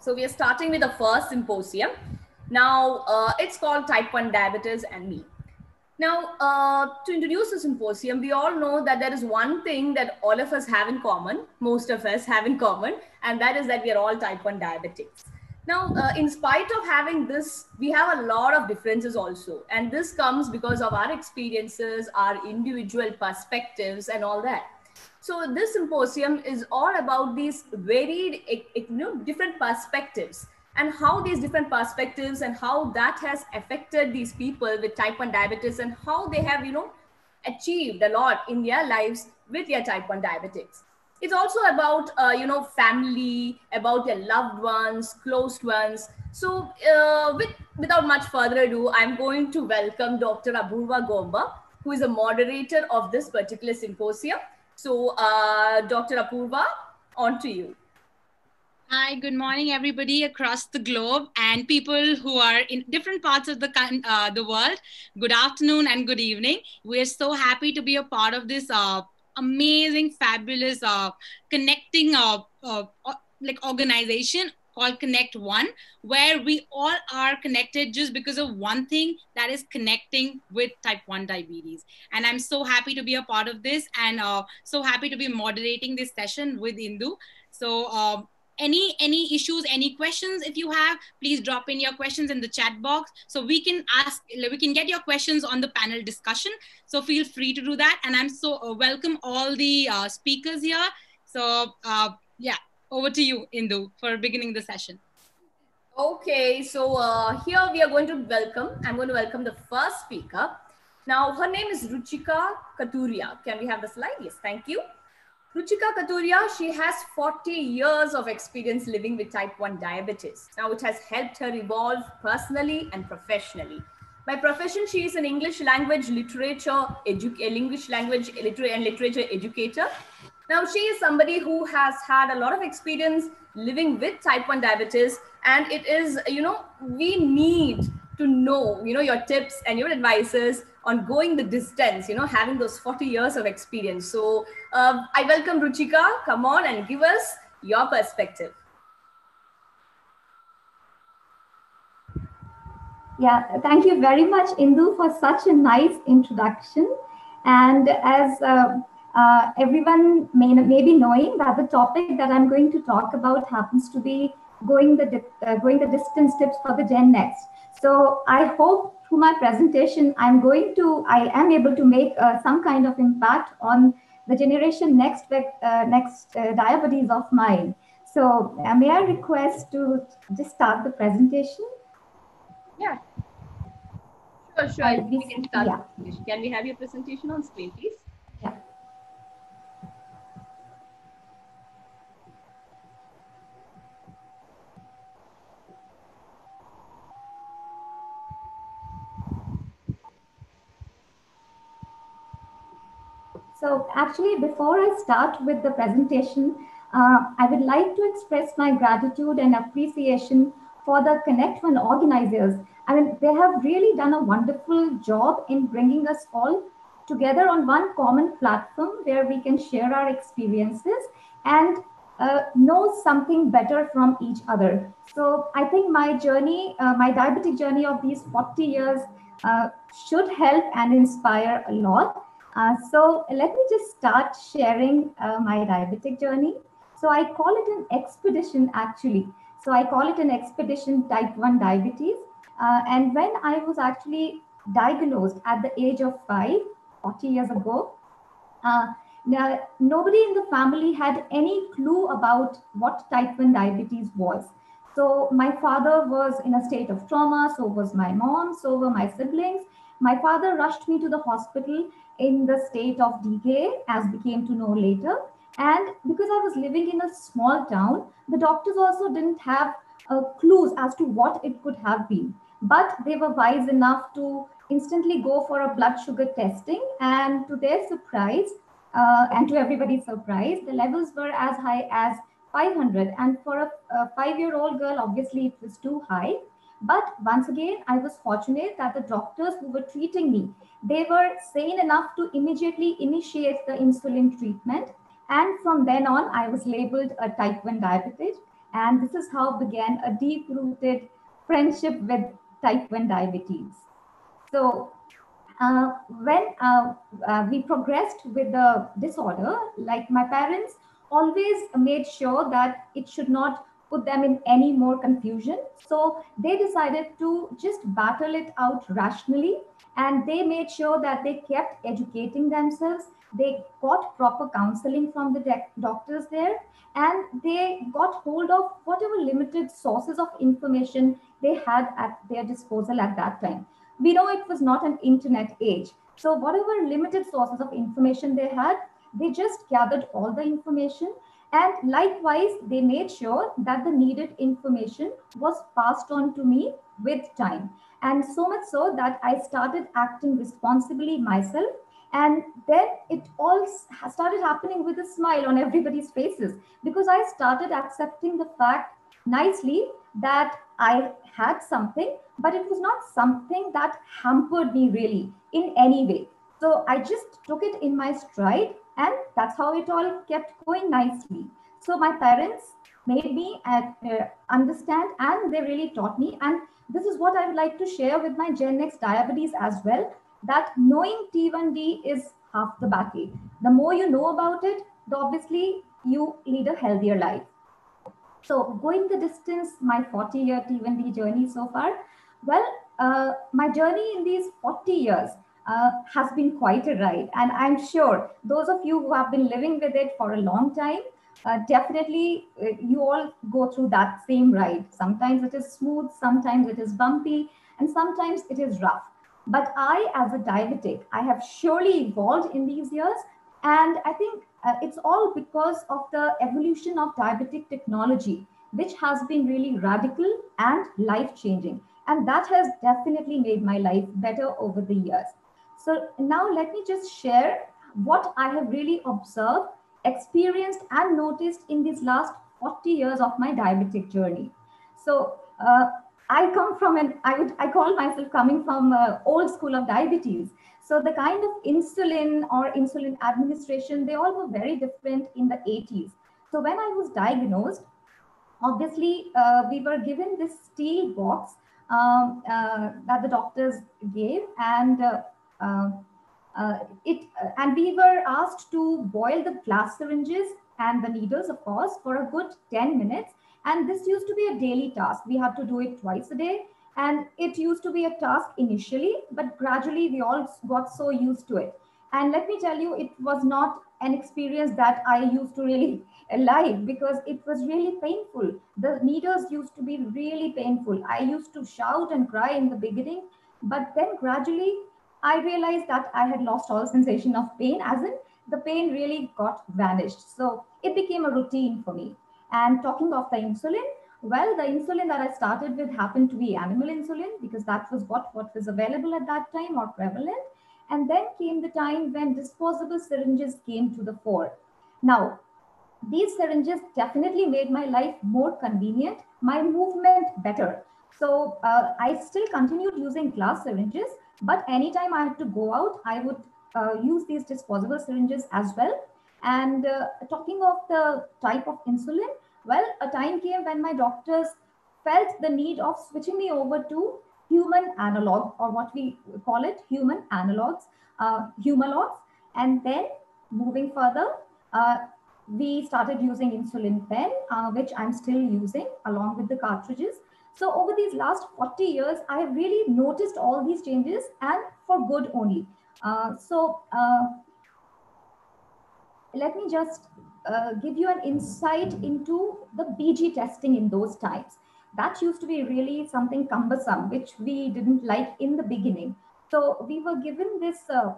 So we are starting with the first symposium. Now, it's called Type 1 Diabetes and Me. Now, to introduce the symposium, we all know that there is one thing that all of us have in common, most of us have in common, and that is that we are all type 1 diabetics. Now, in spite of having this, we have a lot of differences also. And this comes because of our experiences, our individual perspectives, and all that. So this symposium is all about these varied, different perspectives, and how these different perspectives and how that has affected these people with type 1 diabetes, and how they have, achieved a lot in their lives with their type 1 diabetics. It's also about, family, about their loved ones, close ones. So without much further ado, I'm going to welcome Dr. Apurva Gomba, who is a moderator of this particular symposium. So, Dr. Apurva, on to you. Hi, good morning, everybody across the globe and people who are in different parts of the world. Good afternoon and good evening. We're so happy to be a part of this amazing, fabulous, connecting organization called Connect One, where we all are connected just because of one thing, that is connecting with type 1 diabetes. And I'm so happy to be a part of this, and so happy to be moderating this session with Indu. So any issues, any questions, if you have, please drop in your questions in the chat box so we can get your questions on the panel discussion. So feel free to do that. And I'm so welcome all the speakers here. So yeah, over to you, Indu, for beginning the session. Okay, so here we are going to I'm going to welcome the first speaker. Now, her name is Ruchika Katuria. Can we have the slide? Yes, thank you. Ruchika Katuria, she has 40 years of experience living with type 1 diabetes. Now, it has helped her evolve personally and professionally. By profession, she is an English language literature educator. Now, she is somebody who has had a lot of experience living with type 1 diabetes, and it is, we need to know, your tips and your advices on going the distance, having those 40 years of experience. So I welcome Ruchika. Come on and give us your perspective. Yeah, thank you very much, Indu, for such a nice introduction. And as everyone may be knowing, that the topic that I'm going to talk about happens to be going the distance tips for the Gen Next. So I hope through my presentation, I am able to make some kind of impact on the generation next diabetes of mine. So may I request to just start the presentation? Yeah. Sure. We can start. Yeah. Can we have your presentation on screen, please? Yeah. So actually, before I start with the presentation, I would like to express my gratitude and appreciation for the Connect One organizers. I mean, they have really done a wonderful job in bringing us all together on one common platform where we can share our experiences and know something better from each other. So I think my journey, my diabetic journey of these 40 years should help and inspire a lot. So let me just start sharing my diabetic journey. So I call it an expedition actually. So I call it an expedition type 1 diabetes. And when I was actually diagnosed at the age of 5, 40 years ago, now, nobody in the family had any clue about what type 1 diabetes was. So my father was in a state of trauma, so was my mom, so were my siblings. My father rushed me to the hospital in the state of decay, as we came to know later. And because I was living in a small town, the doctors also didn't have clues as to what it could have been. But they were wise enough to instantly go for a blood sugar testing. And to their surprise, and to everybody's surprise, the levels were as high as 500. And for a 5-year-old girl, obviously it was too high. But once again, I was fortunate that the doctors who were treating me, they were sane enough to immediately initiate the insulin treatment. And from then on, I was labeled a type 1 diabetes. And this is how began a deep-rooted friendship with type 1 diabetes. So when we progressed with the disorder, like my parents always made sure that it should not put them in any more confusion. So they decided to just battle it out rationally, and they made sure that they kept educating themselves. They got proper counseling from the doctors there, and they got hold of whatever limited sources of information they had at their disposal at that time. We know it was not an internet age. So whatever limited sources of information they had, they just gathered all the information. And likewise, they made sure that the needed information was passed on to me with time. And so much so that I started acting responsibly myself. And then it all started happening with a smile on everybody's faces, because I started accepting the fact nicely that I had something, but it was not something that hampered me really in any way. So I just took it in my stride, and that's how it all kept going nicely. So my parents made me understand, and they really taught me. And this is what I would like to share with my Gen X diabetes as well, that knowing T1D is half the battle. The more you know about it, the obviously you lead a healthier life. So going the distance, my 40-year T1D journey so far, well, my journey in these 40 years has been quite a ride. And I'm sure those of you who have been living with it for a long time, definitely you all go through that same ride. Sometimes it is smooth, sometimes it is bumpy, and sometimes it is rough. But I, as a diabetic, I have surely evolved in these years. And I think it's all because of the evolution of diabetic technology, which has been really radical and life changing. And that has definitely made my life better over the years. So now let me just share what I have really observed, experienced, and noticed in these last 40 years of my diabetic journey. So I come from I call myself coming from old school of diabetes. So the kind of insulin or insulin administration, they all were very different in the 80s. So when I was diagnosed, obviously we were given this steel box that the doctors gave, and uh, and we were asked to boil the glass syringes and the needles, of course, for a good 10 minutes. And this used to be a daily task. We had to do it twice a day. And it used to be a task initially, but gradually we all got so used to it. And let me tell you, it was not an experience that I used to really like, because it was really painful. The needles used to be really painful. I used to shout and cry in the beginning, but then gradually I realized that I had lost all sensation of pain, as in the pain really got vanished. So it became a routine for me. And talking of the insulin, well, the insulin that I started with happened to be animal insulin, because that was what was available at that time or prevalent. And then came the time when disposable syringes came to the fore. Now, these syringes definitely made my life more convenient, my movement better. So I still continued using glass syringes, but anytime I had to go out, I would use these disposable syringes as well. And talking of the type of insulin, well, a time came when my doctors felt the need of switching me over to human analog, or what we call it, human analogs, humalogs. And then moving further, we started using insulin pen, which I'm still using along with the cartridges. So over these last 40 years, I have really noticed all these changes, and for good only. Let me just give you an insight into the BG testing in those times. That used to be really something cumbersome, which we didn't like in the beginning. So we were given this a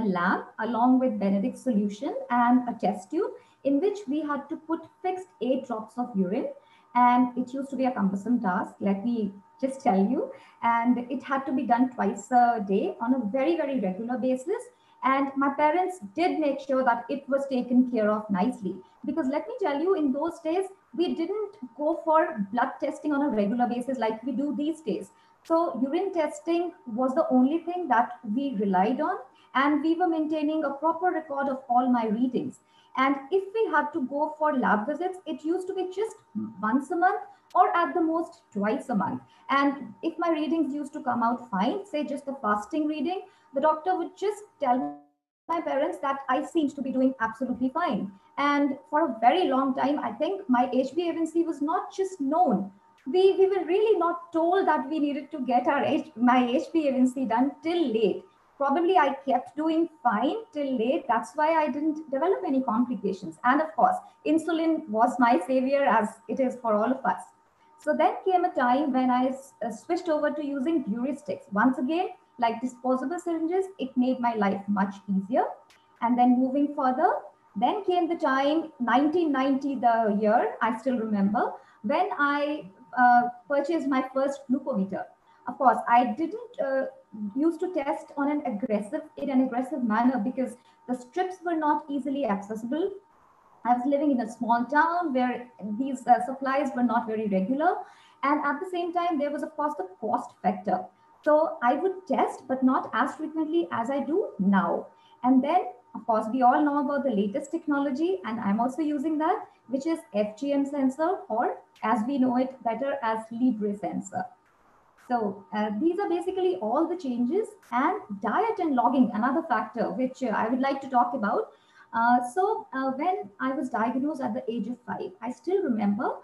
lab along with Benedict solution and a test tube, in which we had to put fixed 8 drops of urine. And it used to be a cumbersome task, let me just tell you. And it had to be done twice a day on a very, very regular basis. And my parents did make sure that it was taken care of nicely. Because let me tell you, in those days, we didn't go for blood testing on a regular basis like we do these days. So urine testing was the only thing that we relied on, and we were maintaining a proper record of all my readings. And if we had to go for lab visits, it used to be just once a month or at the most twice a month. And if my readings used to come out fine, say just the fasting reading, the doctor would just tell my parents that I seemed to be doing absolutely fine. And for a very long time, I think my HbA1c was not just known. We were really not told that we needed to get my HbA1c done till late. Probably I kept doing fine till late. That's why I didn't develop any complications. And of course, insulin was my savior, as it is for all of us. So then came a time when I switched over to using Duristicks. Once again, like disposable syringes, it made my life much easier. And then moving further, then came the time, 1990, the year, I still remember, when I purchased my first glucometer. Of course, I didn't used to test in an aggressive manner because the strips were not easily accessible. I was living in a small town where these supplies were not very regular. And at the same time, there was, of course, the cost factor. So I would test, but not as frequently as I do now. And then, of course, we all know about the latest technology, and I'm also using that, which is FGM sensor, or as we know it better as Libre sensor. So these are basically all the changes, and diet and logging, another factor which I would like to talk about. When I was diagnosed at the age of 5, I still remember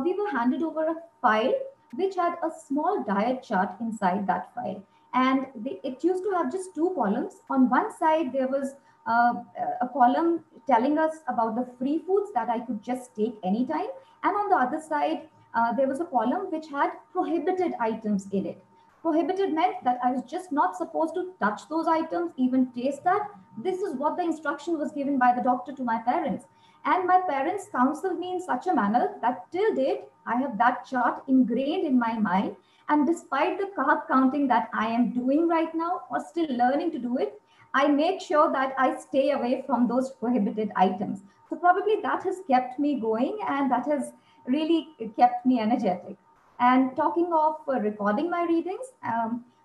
we were handed over a file which had a small diet chart inside that file. And it used to have just two columns. On one side, there was a column telling us about the free foods that I could just take anytime. And on the other side, there was a column which had prohibited items in it. Prohibited meant that I was just not supposed to touch those items, even taste that. This is what the instruction was given by the doctor to my parents. And my parents counseled me in such a manner that till date, I have that chart ingrained in my mind. And despite the carb counting that I am doing right now, or still learning to do it, I make sure that I stay away from those prohibited items. So probably that has kept me going, and that has really kept me energetic. And talking of recording my readings,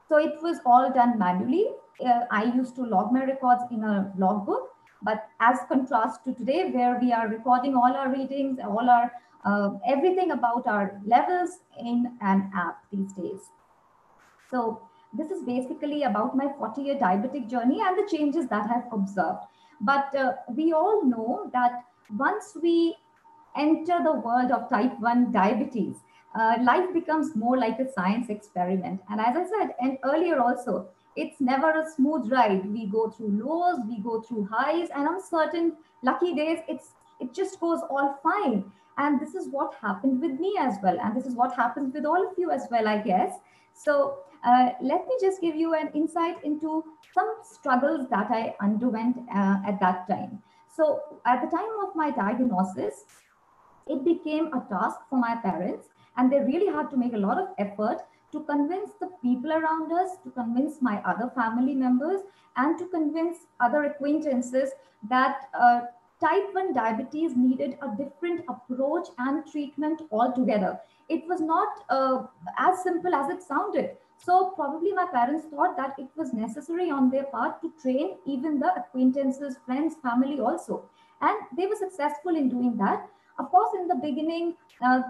so it was all done manually. I used to log my records in a logbook, but as contrast to today, where we are recording all our readings, all our everything about our levels in an app these days. So this is basically about my 40-year diabetic journey and the changes that I've observed. But we all know that once we enter the world of type 1 diabetes, life becomes more like a science experiment. And as I said, and earlier also, it's never a smooth ride. We go through lows, we go through highs, and on certain lucky days, it just goes all fine. And this is what happened with me as well. And this is what happens with all of you as well, I guess. So let me just give you an insight into some struggles that I underwent at that time. So at the time of my diagnosis, it became a task for my parents, and they really had to make a lot of effort to convince the people around us, to convince my other family members, and to convince other acquaintances that type 1 diabetes needed a different approach and treatment altogether. It was not as simple as it sounded. So probably my parents thought that it was necessary on their part to train even the acquaintances, friends, family also. And they were successful in doing that. Of course, in the beginning,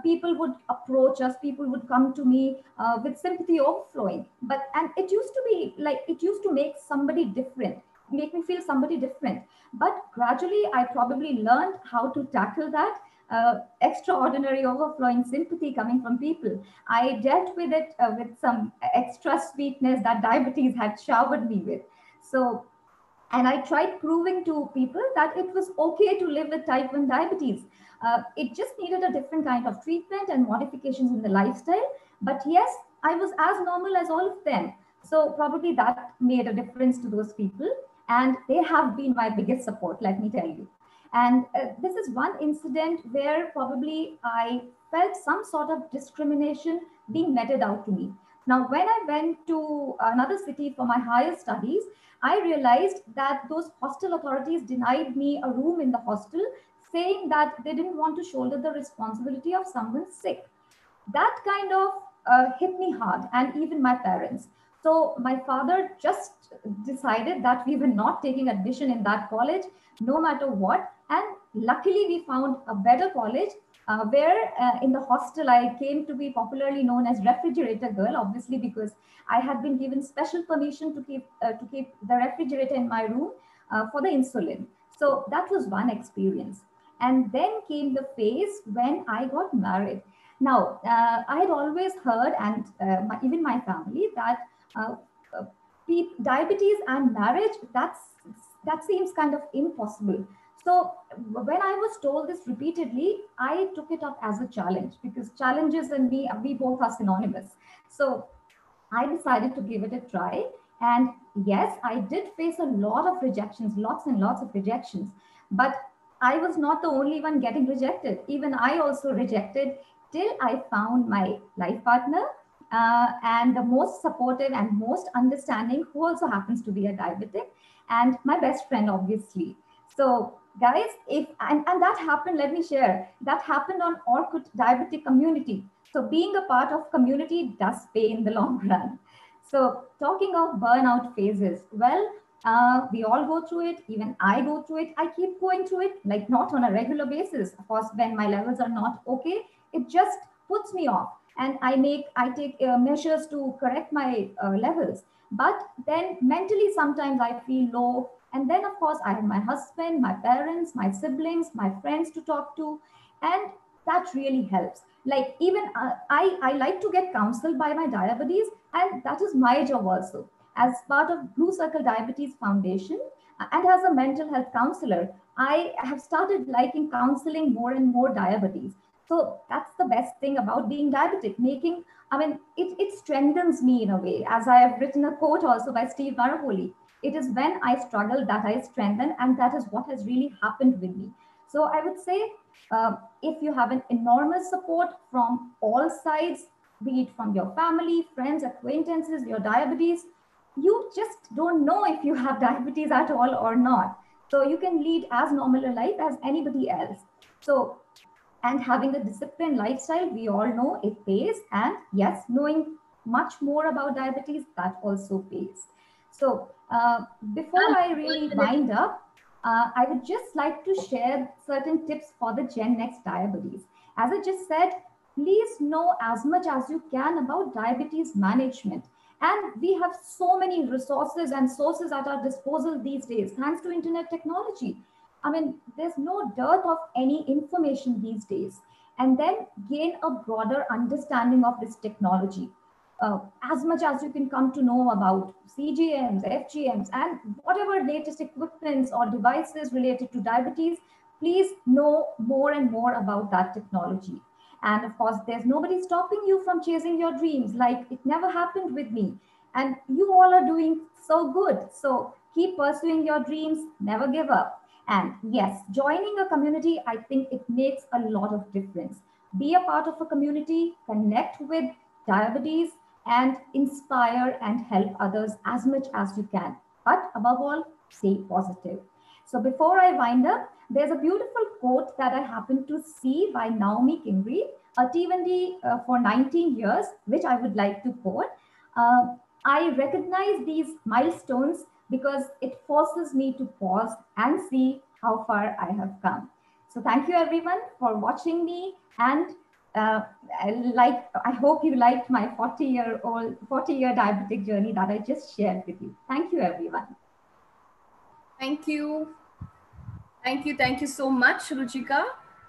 people would approach us, people would come to me with sympathy overflowing. And it used to be like, it used to make somebody different, make me feel somebody different. But gradually, I probably learned how to tackle that extraordinary overflowing sympathy coming from people. I dealt with it with some extra sweetness that diabetes had showered me with. So, and I tried proving to people that it was okay to live with type 1 diabetes. It just needed a different kind of treatment and modifications in the lifestyle. But yes, I was as normal as all of them. So probably that made a difference to those people. And they have been my biggest support, let me tell you. And this is one incident where probably I felt some sort of discrimination being meted out to me. Now, when I went to another city for my higher studies, I realized that those hostel authorities denied me a room in the hostel, saying that they didn't want to shoulder the responsibility of someone sick. That kind of hit me hard, and even my parents. So my father just decided that we were not taking admission in that college, no matter what. And luckily, we found a better college where in the hostel, I came to be popularly known as refrigerator girl, obviously, because I had been given special permission to keep the refrigerator in my room for the insulin. So that was one experience. And then came the phase when I got married. Now, I had always heard, and even my family, that uh, uh, diabetes and marriage, that seems kind of impossible. So when I was told this repeatedly, I took it up as a challenge, because challenges and me, we both are synonymous. So I decided to give it a try. And yes, I did face a lot of rejections, lots and lots of rejections. But I was not the only one getting rejected. Even I also rejected, till I found my life partner, and the most supportive and most understanding, who also happens to be a diabetic, and my best friend, obviously. So, guys, and that happened, let me share, that happened on Orkut Diabetic Community. So being a part of community does pay in the long run. So talking of burnout phases, well, we all go through it. Even I go through it. I keep going through it, like not on a regular basis. Of course, when my levels are not okay, it just puts me off, and I take measures to correct my levels. But then mentally, sometimes I feel low. And then, of course, I have my husband, my parents, my siblings, my friends to talk to, and that really helps. Like even I like to get counseled by my diabetes, and that is my job also, as part of Blue Circle Diabetes Foundation, and as a mental health counselor. I have started liking counseling more and more diabetes. So that's the best thing about being diabetic, making, I mean, it strengthens me in a way. As I have written a quote also by Steve Maraboli, it is when I struggle that I strengthen, and that is what has really happened with me. So I would say, if you have an enormous support from all sides, be it from your family, friends, acquaintances, your diabetes, you just don't know if you have diabetes at all or not. So you can lead as normal a life as anybody else. So, and having a disciplined lifestyle, we all know it pays. And yes, knowing much more about diabetes, that also pays. So before I really wind up, I would just like to share certain tips for the Gen X diabetes. As I just said, please know as much as you can about diabetes management. And we have so many resources and sources at our disposal these days, thanks to internet technology. I mean, there's no dearth of any information these days. And then gain a broader understanding of this technology. As much as you can come to know about CGMs, FGMs, and whatever latest equipments or devices related to diabetes, please know more and more about that technology. And of course, there's nobody stopping you from chasing your dreams, like it never happened with me. And you all are doing so good. So keep pursuing your dreams, never give up. And yes, joining a community, I think it makes a lot of difference. Be a part of a community, connect with diabetes, and inspire and help others as much as you can. But above all, stay positive. So before I wind up, there's a beautiful quote that I happened to see by Naomi Kingley, a T1D for 19 years, which I would like to quote. I recognize these milestones because it forces me to pause and see how far I have come. So thank you everyone for watching me, and I hope you liked my 40-year diabetic journey that I just shared with you. Thank you everyone. Thank you. Thank you so much, Ruchika.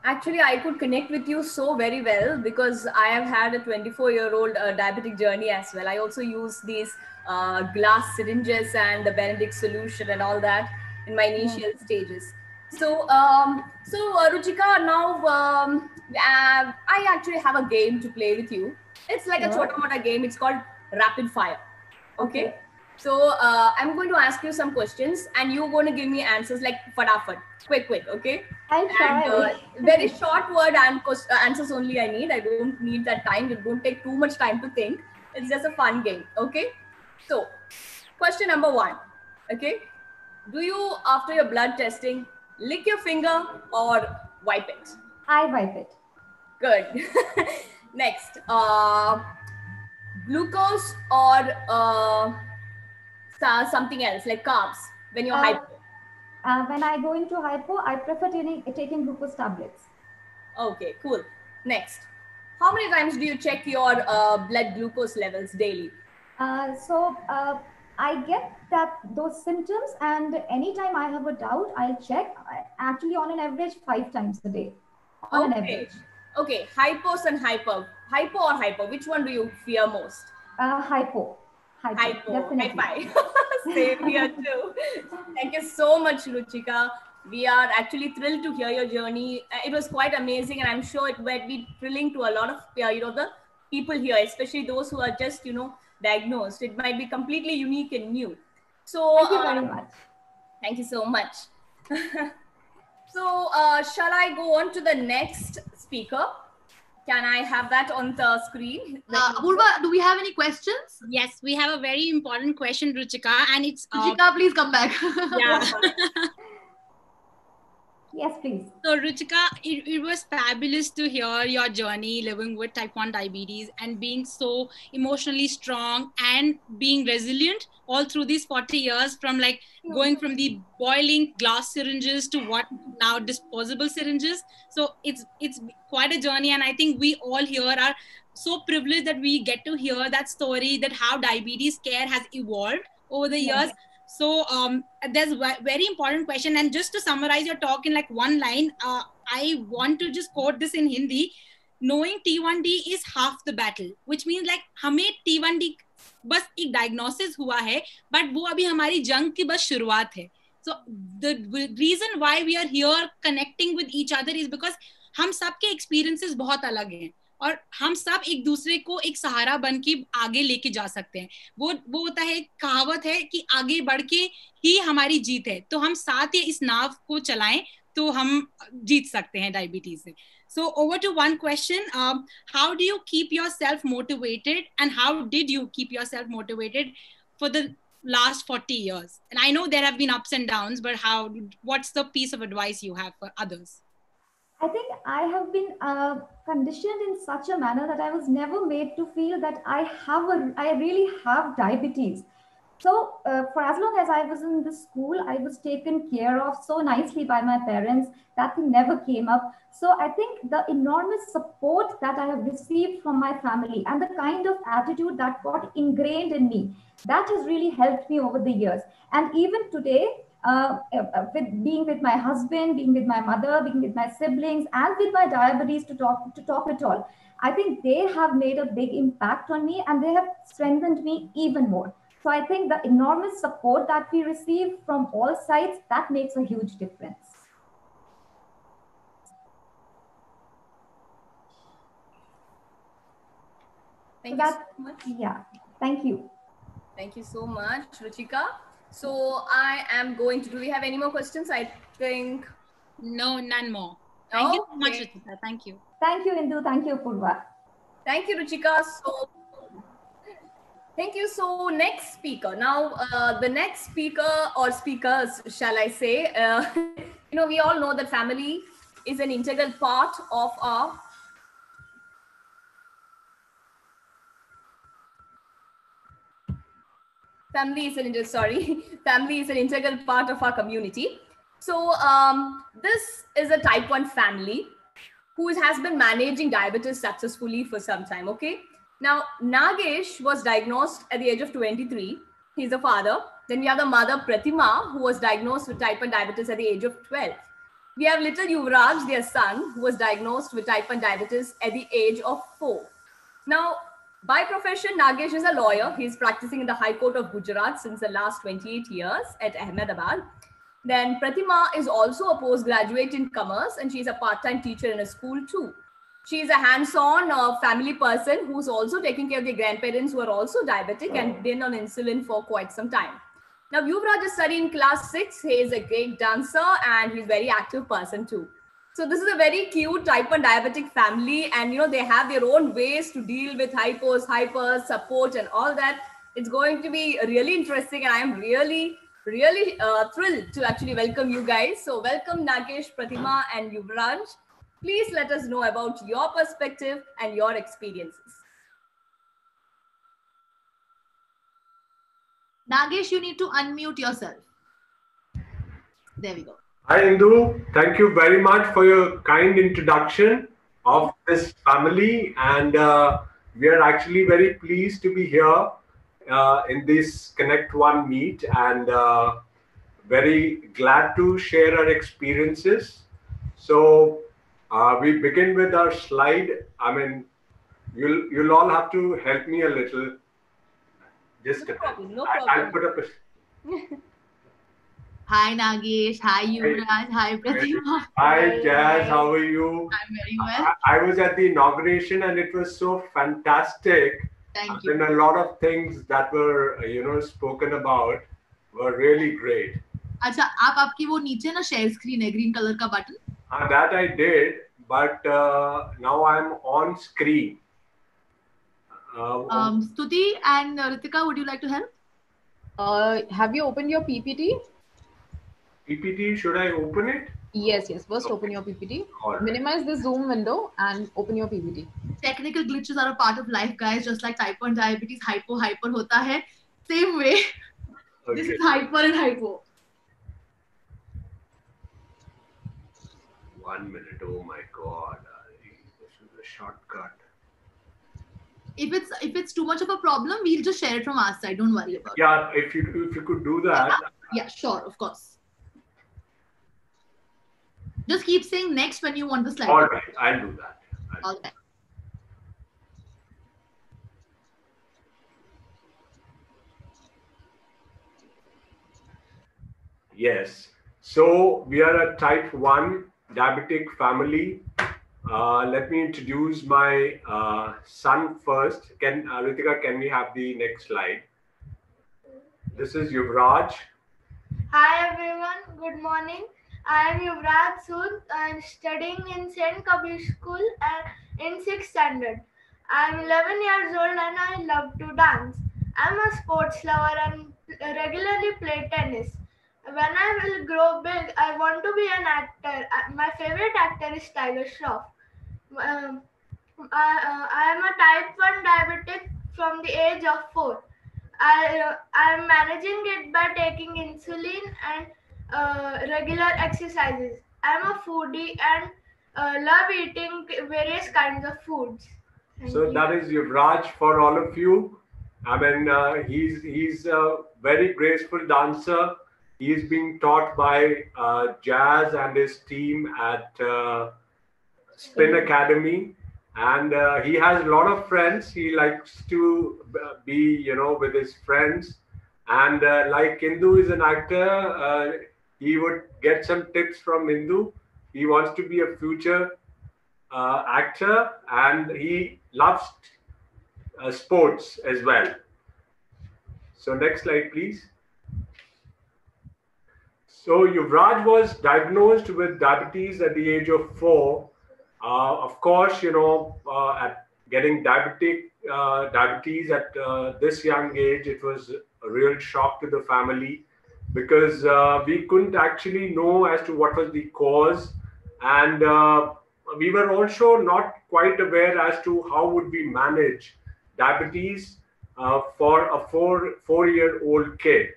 Actually, I could connect with you so very well because I have had a 24-year-old diabetic journey as well. I also use these glass syringes and the Benedict solution and all that in my initial stages. So, Ruchika, now I actually have a game to play with you. It's like a chota mota game. It's called Rapid Fire. Okay. So I'm going to ask you some questions, and you're going to give me answers like fatafat, quick, okay? I'll try. And very short word and answers only I need. I don't need that time. It won't take too much time to think. It's just a fun game, okay? So, question number 1, okay? Do you, after your blood testing, lick your finger or wipe it? I wipe it. Good. Next, glucose or something else like carbs when you're hyper? When I go into hypo, I prefer taking glucose tablets. Okay, cool. Next, how many times do you check your blood glucose levels daily? I get that those symptoms, and anytime I have a doubt, I'll check. Actually, on an average, 5 times a day, on an Okay. average. Okay, hypos and hypo or hypo, which one do you fear most? Hypo, Hypo, high definitely. five. Same here too. Thank you so much, Ruchika. We are actually thrilled to hear your journey. It was quite amazing, and I'm sure it might be thrilling to a lot of the people here, especially those who are just diagnosed. It might be completely unique and new. So Thank you very much. thank you so much. So shall I go on to the next speaker? Can I have that on the screen? Apurva, do we have any questions? Yes, we have a very important question, Ruchika, and it's Ruchika, please come back. yeah. Yes, please. So, Ruchika, it was fabulous to hear your journey living with type 1 diabetes and being so emotionally strong and being resilient all through these 40 years, from like going from the boiling glass syringes to what now disposable syringes. So it's quite a journey, and I think we all here are so privileged that we get to hear that story, that how diabetes care has evolved over the years. So there's a very important question, and just to summarize your talk in like one line, I want to just quote this in Hindi. Knowing T1D is half the battle, which means like हमें T1D बस एक diagnosis हुआ है, but वो अभी हमारी जंग की बस शुरुआत है. So the reason why we are here connecting with each other is because हम सबके experiences बहुत अलग हैं. और हम सब एक दूसरे को एक सहारा बन के आगे लेके जा सकते हैं. वो होता है, कहावत है कि आगे बढ़ के ही हमारी जीत है. तो हम साथ ही इस नाव को चलाएं तो हम जीत सकते हैं डायबिटीज से. So over to one question, how do you keep yourself motivated, and how did you keep yourself motivated for the last 40 years? And I know there have been ups and downs, but what's the piece of advice you have for others? I think I have been conditioned in such a manner that I was never made to feel that I really have diabetes. So for as long as I was in the school, I was taken care of so nicely by my parents. That thing never came up. So I think the enormous support that I have received from my family and the kind of attitude that got ingrained in me, that has really helped me over the years. And even today, with being with my husband, being with my mother, being with my siblings, and with my diabetes to talk it all, I think they have made a big impact on me, and they have strengthened me even more. So I think the enormous support that we receive from all sides, that makes a huge difference. Thank you so much. Yeah, thank you. Thank you so much, Ruchika. So I am going to, do we have any more questions? I think. No, none more. Thank you so much, Ruchika. Thank you. Thank you, Indu. Thank you, Purva. Thank you, Ruchika. Thank you. So next speaker. Now, the next speaker, or speakers, shall I say, we all know that family is an integral part of our family is an integral part of our community. So this is a type 1 family who has been managing diabetes successfully for some time. Okay. Now, Nagesh was diagnosed at the age of 23. He's a father. Then we have the mother, Pratima, who was diagnosed with type 1 diabetes at the age of 12. We have little Yuvraj, their son, who was diagnosed with type 1 diabetes at the age of 4. Now, by profession, Nagesh is a lawyer. He's practicing in the High Court of Gujarat since the last 28 years at Ahmedabad. Then Pratima is also a postgraduate in commerce, and she's a part-time teacher in a school too. She's a hands-on family person who's also taking care of the grandparents who are also diabetic and been on insulin for quite some time. Now, Yuvraj is studying class 6. He is a great dancer and he's a very active person too. So this is a very cute type 1 diabetic family, and they have their own ways to deal with hypos, support and all that. It's going to be really interesting, and I am really thrilled to actually welcome you guys. So welcome Nagesh, Pratima and Yuvraj. Please let us know about your perspective and your experiences. Nagesh, you need to unmute yourself. There we go. Hi, Indu. Thank you very much for your kind introduction of this family. And we are actually very pleased to be here in this Connect One meet, and very glad to share our experiences. So we begin with our slide. I mean, you'll all have to help me a little. Just No problem. No I'll problem. put up a. Hi Nagesh. Hi Yuvraj. Hi Pratima. Hi, Jazz. How are you? I'm very well. I was at the inauguration and it was so fantastic. Thank you. And a lot of things that were, spoken about were really great. अच्छा आप आपकी वो नीचे ना share screen है green colour का button. That I did, but now I'm on screen. Stuti and Ritika, would you like to help? Have you opened your PPT? PPT, should I open it? Yes. First open your PPT. Right. Minimize the Zoom window and open your PPT. Technical glitches are a part of life, guys. Just like type 1 diabetes, hyper hota hai. Same way. Okay. This is hyper and hypo. 1 minute. Oh my God. This is a shortcut. If it's too much of a problem, we'll just share it from our side. Don't worry about it. Yeah, if you could do that. Yeah, sure, of course. Just keep saying next when you want the slide. All right, I'll do that. All right. Yes. So we are a type 1 diabetic family. Let me introduce my son first. Ritika, can we have the next slide? This is Yuvraj. Hi everyone, good morning. I am Yuvraj Sood. I am studying in St. Kabir School and in 6th standard. I am 11 years old and I love to dance. I am a sports lover and regularly play tennis. When I will grow big, I want to be an actor. My favorite actor is Tiger Shroff. I am a type 1 diabetic from the age of 4. I am managing it by taking insulin and regular exercises. I am a foodie and love eating various kinds of foods. Thank So you. that is Yuvraj for all of you. I mean, he's a very graceful dancer. He's being taught by Jazz and his team at Spin Academy. And he has a lot of friends. He likes to be, with his friends. And like Indu is an actor, he would get some tips from Indu. He wants to be a future actor, and he loves sports as well. So next slide, please. So Yuvraj was diagnosed with diabetes at the age of 4. Of course, at getting diabetes at this young age, it was a real shock to the family, because we couldn't actually know as to what was the cause, and we were also not quite aware as to how would we manage diabetes for a four-year-old kid,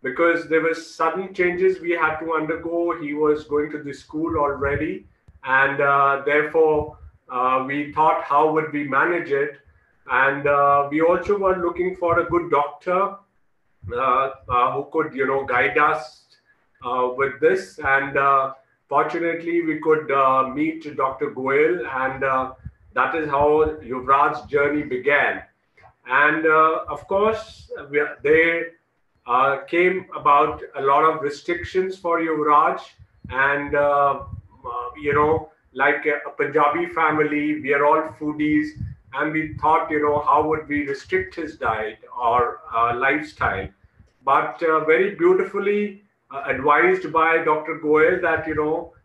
because there were sudden changes we had to undergo. He was going to the school already, and therefore we thought, how would we manage it? And we also were looking for a good doctor who could, guide us with this. And fortunately, we could meet Dr. Goel, and that is how Yuvraj's journey began. And of course, they came about a lot of restrictions for Yuvraj, and like a Punjabi family, we are all foodies, and we thought, how would we restrict his diet or lifestyle? But very beautifully advised by Dr. Goel that,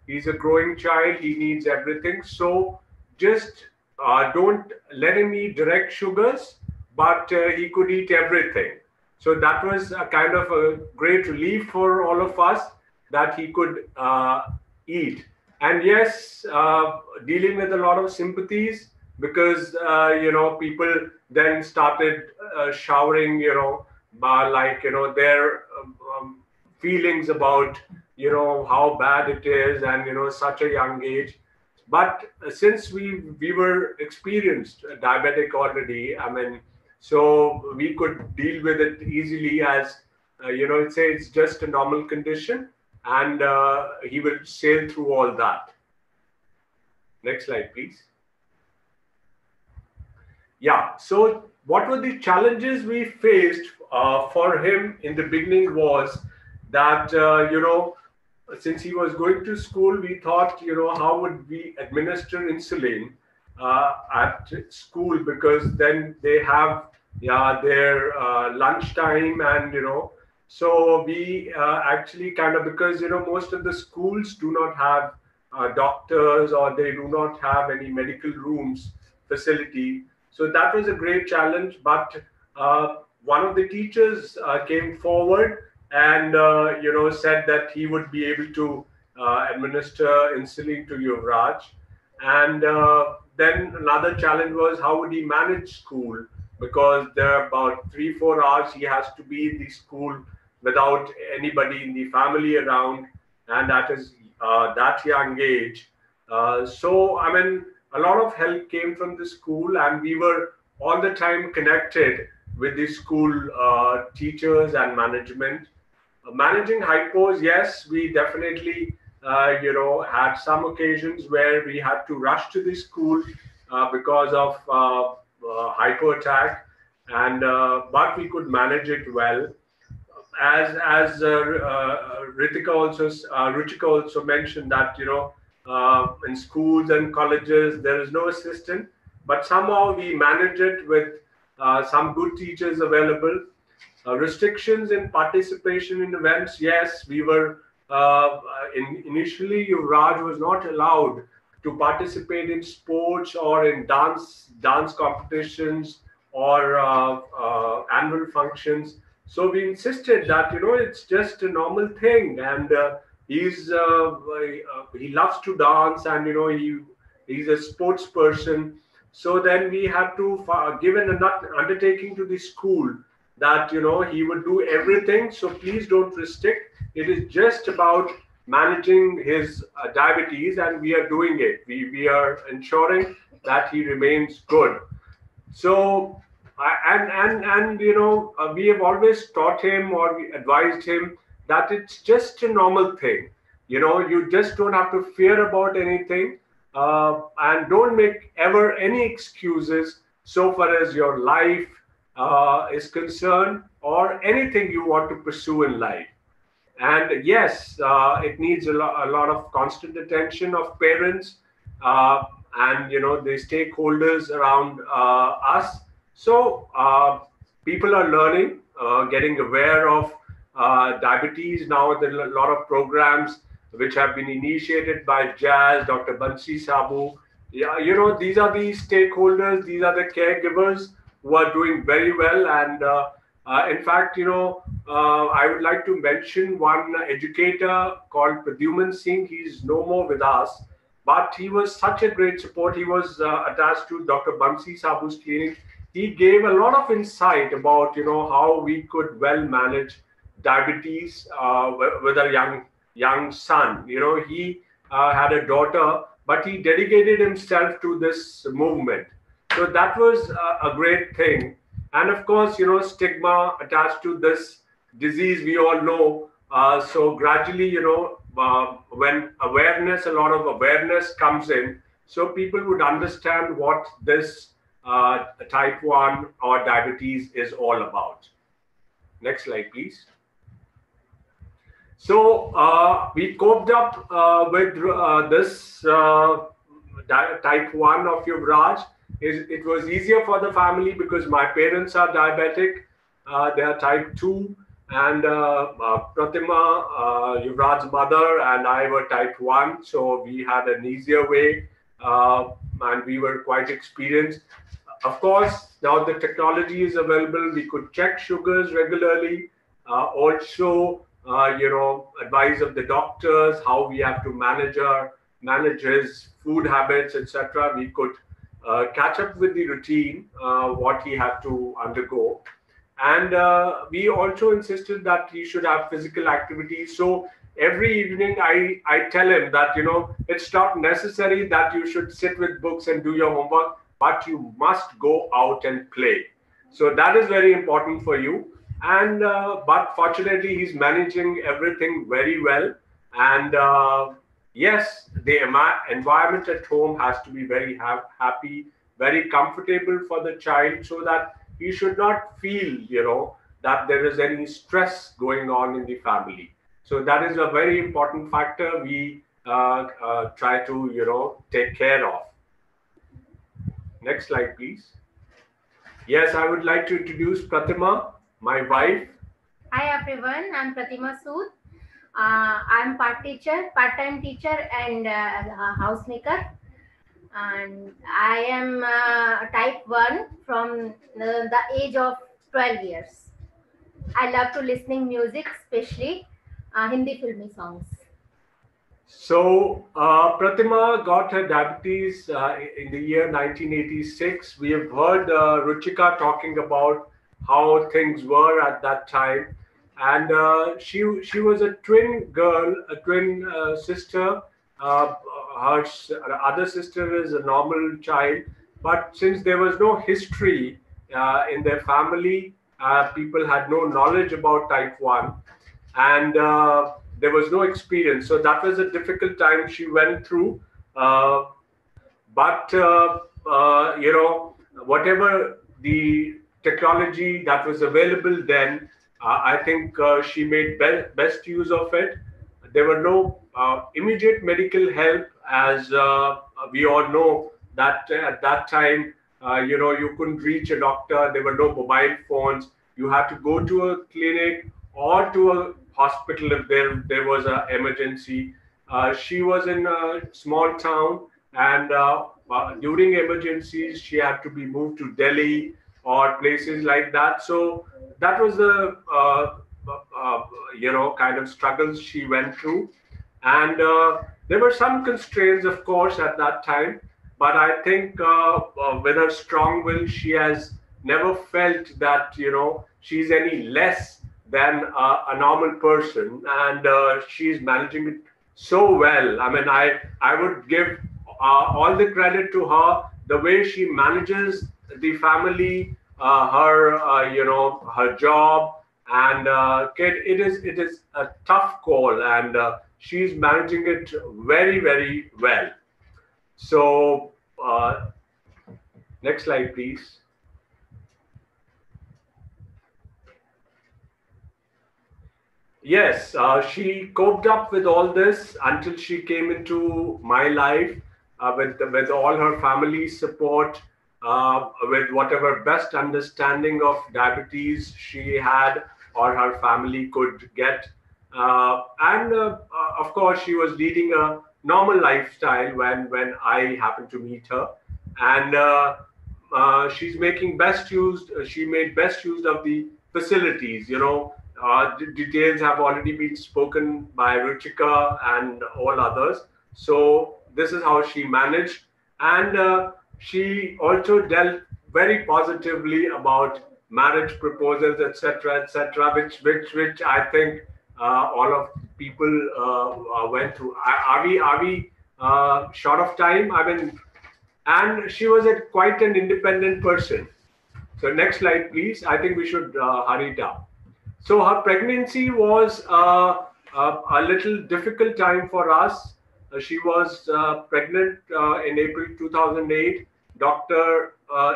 he's a growing child, he needs everything. So just don't let him eat direct sugars, but he could eat everything. So that was a kind of a great relief for all of us, that he could eat. And yes, dealing with a lot of sympathies, because, people then started showering, their feelings about how bad it is, and such a young age. But since we were experienced diabetic already, I mean, so we could deal with it easily, as it's just a normal condition, and he will sail through all that. Next slide, please. Yeah, so what were the challenges we faced for him in the beginning was that, since he was going to school, we thought, how would we administer insulin at school, because then they have their lunchtime, and, so we actually kind of, because, most of the schools do not have doctors, or they do not have any medical rooms facility. So that was a great challenge, but one of the teachers came forward and said that he would be able to administer insulin to Yuvraj. And then another challenge was, how would he manage school? Because there are about 3-4 hours he has to be in the school without anybody in the family around, and that is that young age. So, I mean, a lot of help came from the school, and we were all the time connected with the school teachers and management. Managing hypos, yes, we definitely, had some occasions where we had to rush to the school because of hypo attack, and but we could manage it well. As Ruchika also mentioned that, in schools and colleges, there is no assistant, but somehow we manage it with some good teachers available. Restrictions in participation in events, yes, we were, initially Yuvraj was not allowed to participate in sports or in dance competitions or annual functions. So we insisted that, it's just a normal thing, and he loves to dance, and he's a sports person. So then we had to give an undertaking to the school that he would do everything. So please don't restrict. It is just about managing his diabetes, and we are doing it. We are ensuring that he remains good. So we have always taught him, or we advised him, that it's just a normal thing. You just don't have to fear about anything, and don't make ever any excuses so far as your life is concerned, or anything you want to pursue in life. And yes, it needs a lot of constant attention of parents and the stakeholders around us. So people are learning, getting aware of diabetes. Now there are a lot of programs which have been initiated by Jazz, Dr. Bansi Sabu. Yeah, these are the stakeholders, these are the caregivers who are doing very well. And in fact, I would like to mention one educator called Pradyuman Singh. He's no more with us, but he was such a great support. He was attached to Dr. Bansi Sabu's clinic. He gave a lot of insight about, how we could well manage diabetes with a young son. He had a daughter, but he dedicated himself to this movement. So that was a great thing. And of course, stigma attached to this disease, we all know. So gradually, when a lot of awareness comes in, so people would understand what this type 1 or diabetes is all about. Next slide, please. So we coped up with this type 1 of Yuvraj. It was easier for the family because my parents are diabetic. They are type 2. And Pratima, Yuvraj's mother, and I were type 1. So we had an easier way, and we were quite experienced. Of course, now the technology is available. We could check sugars regularly. Also, advice of the doctors, how we have to manage his food habits, etc. We could catch up with the routine, what he had to undergo. And we also insisted that he should have physical activity. So every evening I tell him that, it's not necessary that you should sit with books and do your homework, but you must go out and play. So that is very important for you. And but fortunately, he's managing everything very well. And yes, the environment at home has to be very happy, very comfortable for the child, so that he should not feel, that there is any stress going on in the family. So that is a very important factor we try to, take care of. Next slide, please. Yes, I would like to introduce Pratima, my wife. Hi everyone, I'm Pratima Sood. I'm part-time teacher and housemaker. And I am type 1 from the age of 12 years. I love to listening music, especially Hindi filmy songs. So Pratima got her diabetes in the year 1986. We have heard Ruchika talking about how things were at that time. And she was a twin girl, a twin sister. Her other sister is a normal child. But since there was no history in their family, people had no knowledge about type 1. And there was no experience. So that was a difficult time she went through. But whatever the technology that was available then, I think she made best use of it. There were no immediate medical help, as we all know that at that time, you couldn't reach a doctor. There were no mobile phones. You had to go to a clinic or to a hospital if there was an emergency. She was in a small town, and during emergencies, she had to be moved to Delhi or places like that. So that was the kind of struggles she went through. And there were some constraints, of course, at that time. But I think with her strong will, she has never felt that, she's any less than a normal person. And she's managing it so well. I mean, I would give all the credit to her, the way she manages the family, her job, and it is a tough call, and she's managing it very, very well. So next slide, please. Yes, she coped up with all this until she came into my life with all her family's support, with whatever best understanding of diabetes she had or her family could get. And of course, she was leading a normal lifestyle when I happened to meet her. And she's making best use, she made best use of the facilities, details have already been spoken by Ruchika and all others. So this is how she managed. And she also dealt very positively about marriage proposals, etc., which I think all of people went through. Are we short of time? I mean, and she was quite an independent person. So next slide, please. I think we should hurry it up. So her pregnancy was a little difficult time for us. She was pregnant in April 2008. Doctor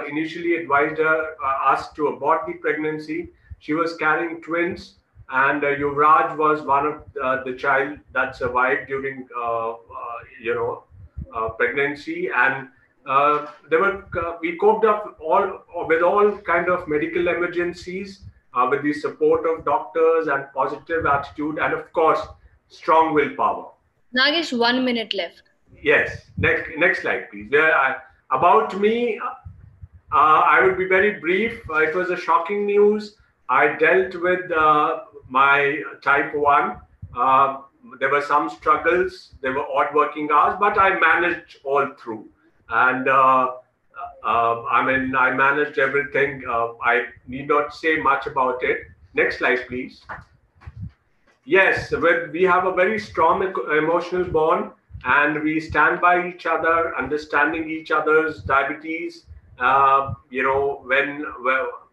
initially advised her, us to abort the pregnancy. She was carrying twins, and Yuvraj was one of the child that survived during pregnancy. And we coped up with all kind of medical emergencies with the support of doctors and positive attitude, and of course strong willpower. Nagesh, 1 minute left. Yes, next slide, please. About me, I would be very brief. It was a shocking news. I dealt with my type 1. There were some struggles. There were odd working hours, but I managed all through. And I managed everything. I need not say much about it. Next slide, please. Yes, we have a very strong emotional bond, and we stand by each other, understanding each other's diabetes.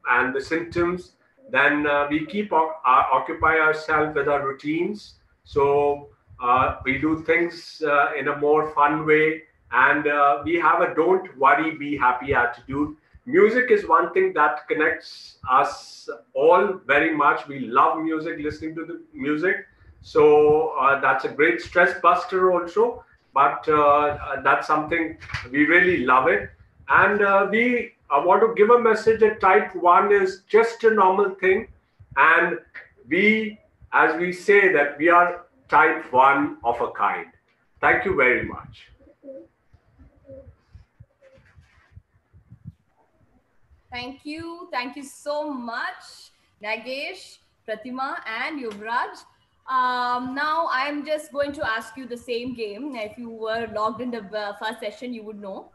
And the symptoms. Then we keep occupy ourselves with our routines. So we do things in a more fun way, and we have a don't worry, be happy attitude. Music is one thing that connects us all very much. We love music, listening to the music. So that's a great stress buster also. But that's something we really love it. And we want to give a message that type 1 is just a normal thing. And we, as we say, that we are type 1 of a kind. Thank you very much. Thank you. Thank you so much, Nagesh, Pratima, and Yuvraj. Now I'm just going to ask you the same game. If you were logged in the first session, you would know.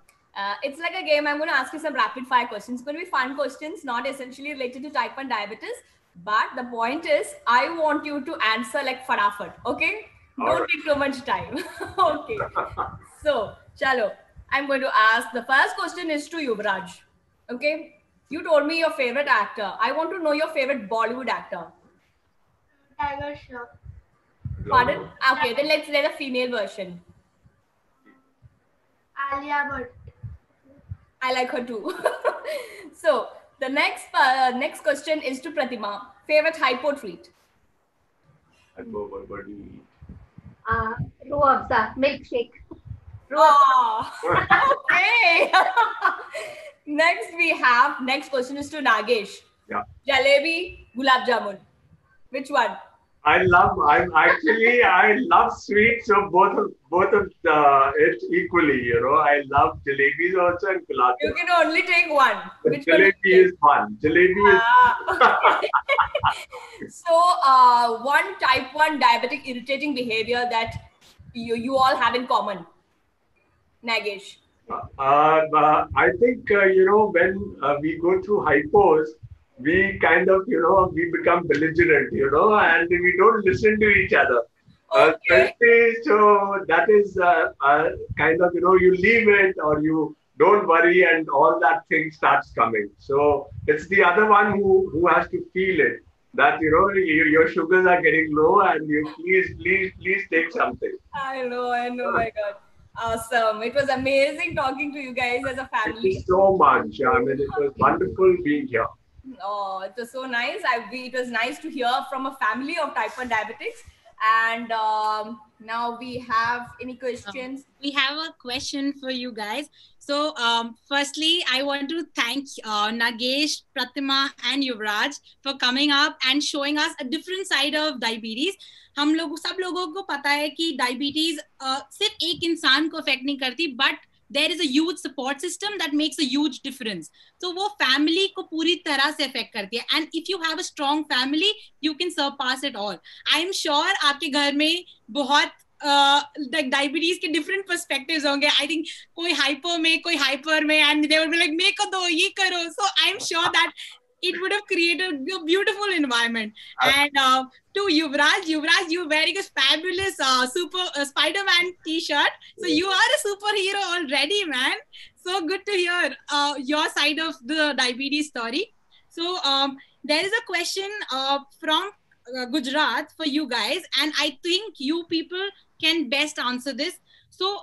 It's like a game. I'm going to ask you some rapid fire questions. It's going to be fun questions, not essentially related to type 1 diabetes. But the point is, I want you to answer like farafat, okay? Don't take too much time. Okay. So, chalo. I'm going to ask, the first question is to Yuvraj. Okay? You told me your favorite actor. I want to know your favorite Bollywood actor. Tiger Shroff. Pardon? Okay, then let's let a female version. Alia Bhatt. I like her too. So the next question is to Pratima. Favorite hypo treat? Ruh Afza, milkshake. Oh, okay. Next question is to Nagesh. Yeah. Jalebi, gulab jamun. Which one? I love sweets, so both of it equally. I love jalebis also and gulab jamun. You can only take one. Which Jalebi is fun. Jalebi is. Okay. So, one type 1 diabetic irritating behavior that you all have in common. Nagesh. I think when we go through hypos, we kind of we become belligerent, and we don't listen to each other. Okay. So that is kind of you leave it or you don't worry, and all that thing starts coming. So it's the other one who has to feel it, that your sugars are getting low, and you please take something. I know, my God. Awesome. It was amazing talking to you guys as a family. Thank you so much. I mean, it was wonderful being here. Oh, it was so nice. It was nice to hear from a family of type 1 diabetics. And now we have any questions? We have a question for you guys. So firstly, I want to thank Nagesh, Pratima and Yuvraj for coming up and showing us a different side of diabetes. हम लोग सब लोगों को पता है कि diabetes सिर्फ एक इंसान को affect नहीं करती, but there is a huge support system that makes a huge difference. So वो family को पूरी तरह से affect करती है. And if you have a strong family, you can surpass it all. I'm sure आपके घर में बहुत like diabetes के different perspectives होंगे. I think कोई hypo में, कोई hyper में, and they will be like मेरे को दो ये करो. So I'm sure that it would have created a beautiful environment. And to Yuvraj, you're wearing a fabulous Spider-Man t-shirt. So you are a superhero already, man. So good to hear your side of the diabetes story. So there is a question from Gujarat for you guys, and I think you people can best answer this. So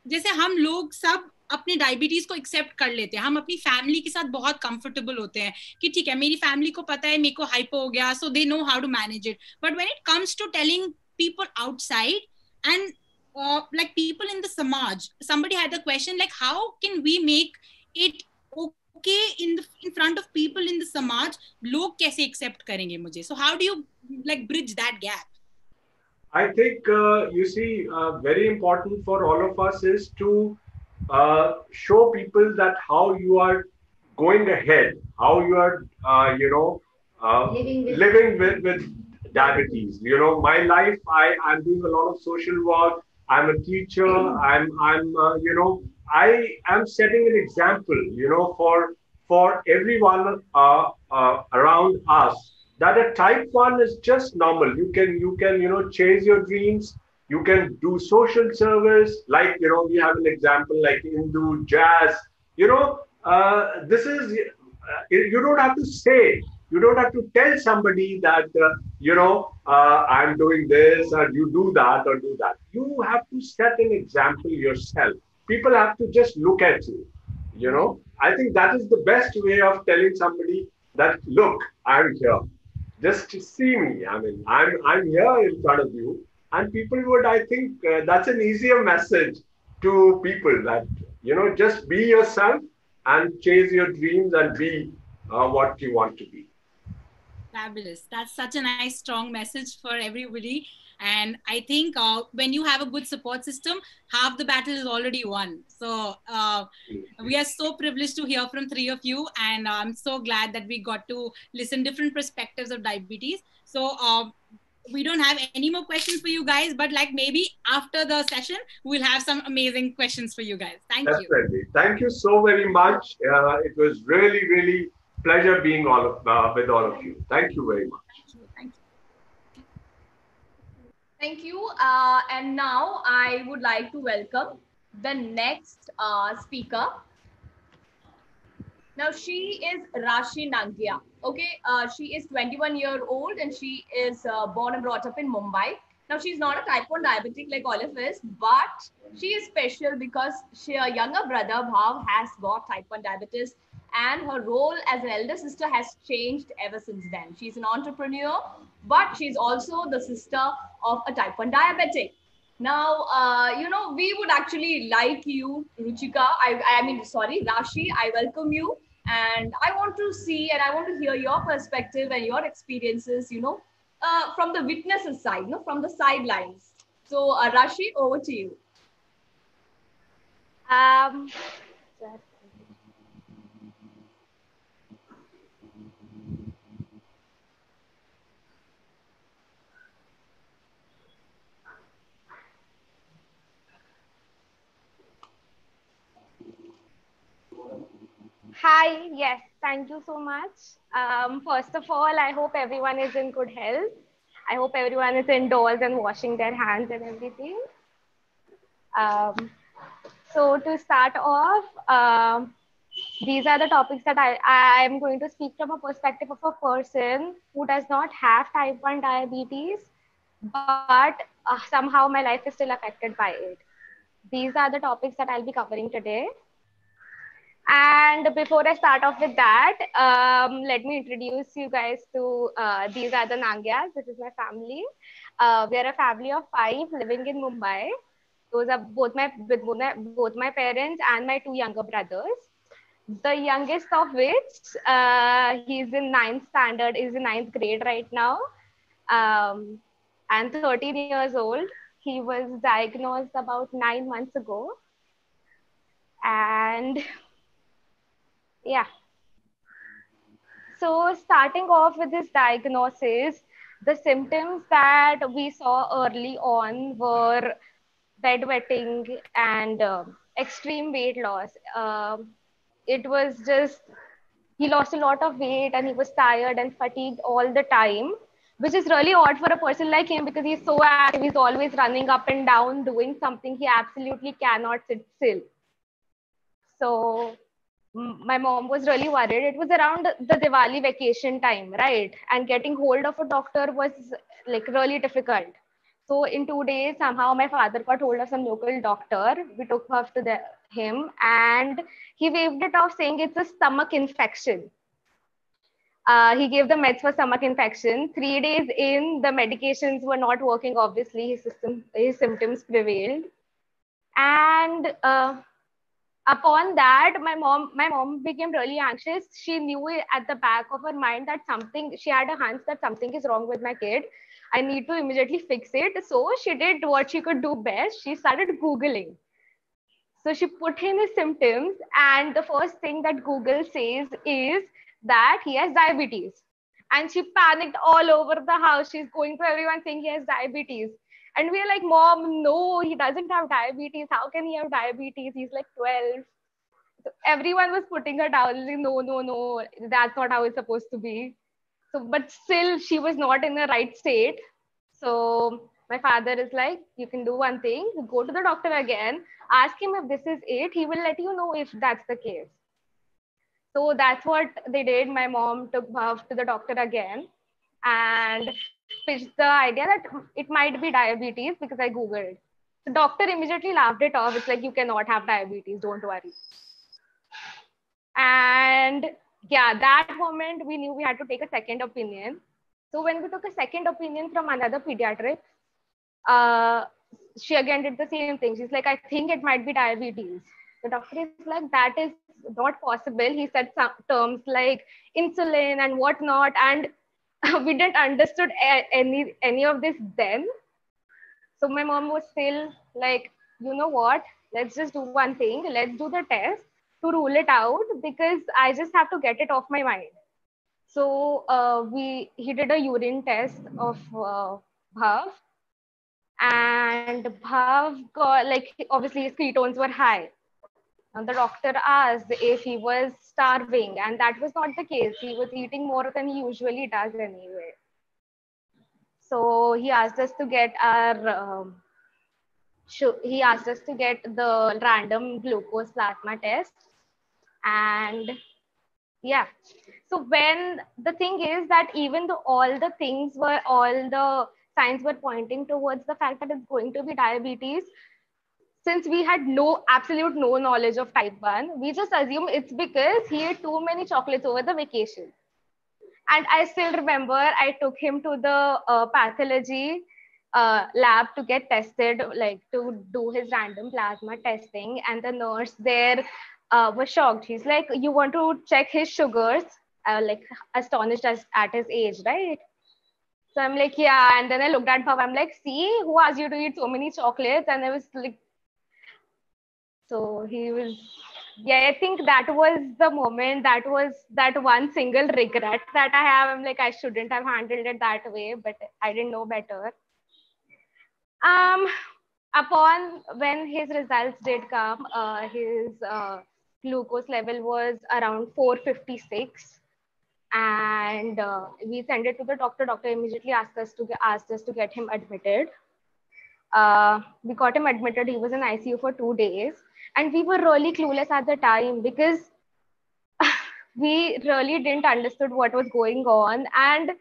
जैसे हम लोग सब अपने diabetes को accept कर लेते हैं, हम अपनी फैमिली के साथ बहुत कंफर्टेबल होते हैं कि ठीक है मेरी फैमिली को पता है मेरे को हाइपो हो गया, so they know how to manage it. But when it comes to telling people outside and like people in the samaj, somebody had the question like how can we make it okay in front of people in the samaj, log kaise accept karenge mujhe? So how do you like bridge that gap? I think you see very important for all of us is to show people that how you are going ahead, how you are living with diabetes. My life, I'm doing a lot of social work. I'm a teacher. I am setting an example, for everyone around us, that a type 1 is just normal. You can chase your dreams. You can do social service, like we have an example like Hindu jazz. This is you don't have to say, you don't have to tell somebody that I'm doing this or you do that or do that. You have to set an example yourself. People have to just look at you. I think that is the best way of telling somebody that, look, I'm here. Just to see me. I mean, I'm here in front of you, and people would, I think, that's an easier message to people that just be yourself and chase your dreams and be what you want to be. Fabulous. That's such a nice, strong message for everybody. And I think when you have a good support system, half the battle is already won. So we are so privileged to hear from three of you. And I'm so glad that we got to listen different perspectives of diabetes. So we don't have any more questions for you guys, but like maybe after the session, we'll have some amazing questions for you guys. Thank you. Definitely. Thank you so very much. It was really, really pleasure being with all of you. Thank you very much. Thank you. Thank you. And now I would like to welcome the next speaker. Now she is Rashi Nangia. Okay, she is 21-year old and she is born and brought up in Mumbai. Now she's not a type 1 diabetic like all of us, but she is special because her younger brother Bhav has got type 1 diabetes, and her role as an elder sister has changed ever since then. She's an entrepreneur, but she's also the sister of a type 1 diabetic. Now, we would actually like you, Ruchika, Rashi, I welcome you. And I want to see and I want to hear your perspective and your experiences, from the witnesses side, from the sidelines. So, Rashi, over to you. Hi, yes, thank you so much. First of all, I hope everyone is in good health. I hope everyone is indoors and washing their hands and everything. So to start off, these are the topics that I am going to speak from a perspective of a person who does not have type 1 diabetes, but somehow my life is still affected by it. These are the topics that I'll be covering today. And before I start off with that, let me introduce you guys to these are the Nangyas. This is my family. We are a family of 5 living in Mumbai. Those are both my parents and my 2 younger brothers. The youngest of which he's in 9th standard, is in 9th grade right now, and 13 years old. He was diagnosed about 9 months ago, and yeah. So starting off with this diagnosis, the symptoms that we saw early on were bedwetting and extreme weight loss. It was just, he lost a lot of weight and he was tired and fatigued all the time, which is really odd for a person like him because he's so active. He's always running up and down, doing something. He absolutely cannot sit still. So my mom was really worried. It was around the Diwali vacation time, right? And getting hold of a doctor was like really difficult. So in 2 days, somehow my father got hold of some local doctor. We took her to him and he waved it off saying it's a stomach infection. He gave the meds for stomach infection. 3 days in, the medications were not working. Obviously, his symptoms prevailed. And upon that, my mom became really anxious. She knew at the back of her mind that she had a hunch that something is wrong with my kid. I need to immediately fix it. So she did what she could do best. She started Googling. So she put in his symptoms, and the first thing that Google says is that he has diabetes. And she panicked all over the house. She's going to everyone saying he has diabetes. And we're like, Mom, no, he doesn't have diabetes. How can he have diabetes? He's like 12. So everyone was putting her down. Like, no, that's not how it's supposed to be. So, but still she was not in the right state. So my father is like, you can do one thing, go to the doctor again, ask him if this is it. He will let you know if that's the case. So that's what they did. My mom took Bhav to the doctor again and pitched the idea that it might be diabetes because I Googled. The doctor immediately laughed it off. It's like, you cannot have diabetes, don't worry. And yeah, that moment we knew we had to take a second opinion. So when we took a second opinion from another pediatric, she again did the same thing. She's like, I think it might be diabetes. The doctor is like, that is not possible. He said some terms like insulin and whatnot, and we didn't understood any of this then. So my mom was still like, you know what? Let's just do one thing. Let's do the test to rule it out because I just have to get it off my mind. So he did a urine test of Bhav, and Bhav got, like, obviously his ketones were high. And the doctor asked if he was starving, and that was not the case. He was eating more than he usually does anyway. So he asked us to get the random glucose plasma test. And yeah, so when the thing is that even though all the signs were pointing towards the fact that it's going to be diabetes, since we had absolute no knowledge of type 1, we just assume it's because he ate too many chocolates over the vacation. And I still remember I took him to the pathology lab to get tested, like to do his random plasma testing. And the nurse there was shocked. He's like, you want to check his sugars? Like astonished at his age, right? So I'm like, yeah. And then I looked at Bhav. I'm like, see, who asked you to eat so many chocolates? And I was like, so he was, yeah, I think that was the moment, that was that one single regret that I have. I'm like, I shouldn't have handled it that way, but I didn't know better. Upon when his results did come, his glucose level was around 456. And we sent it to the doctor. Doctor immediately asked us to get him admitted. We got him admitted. He was in ICU for 2 days. And we were really clueless at the time because we really didn't understood what was going on. And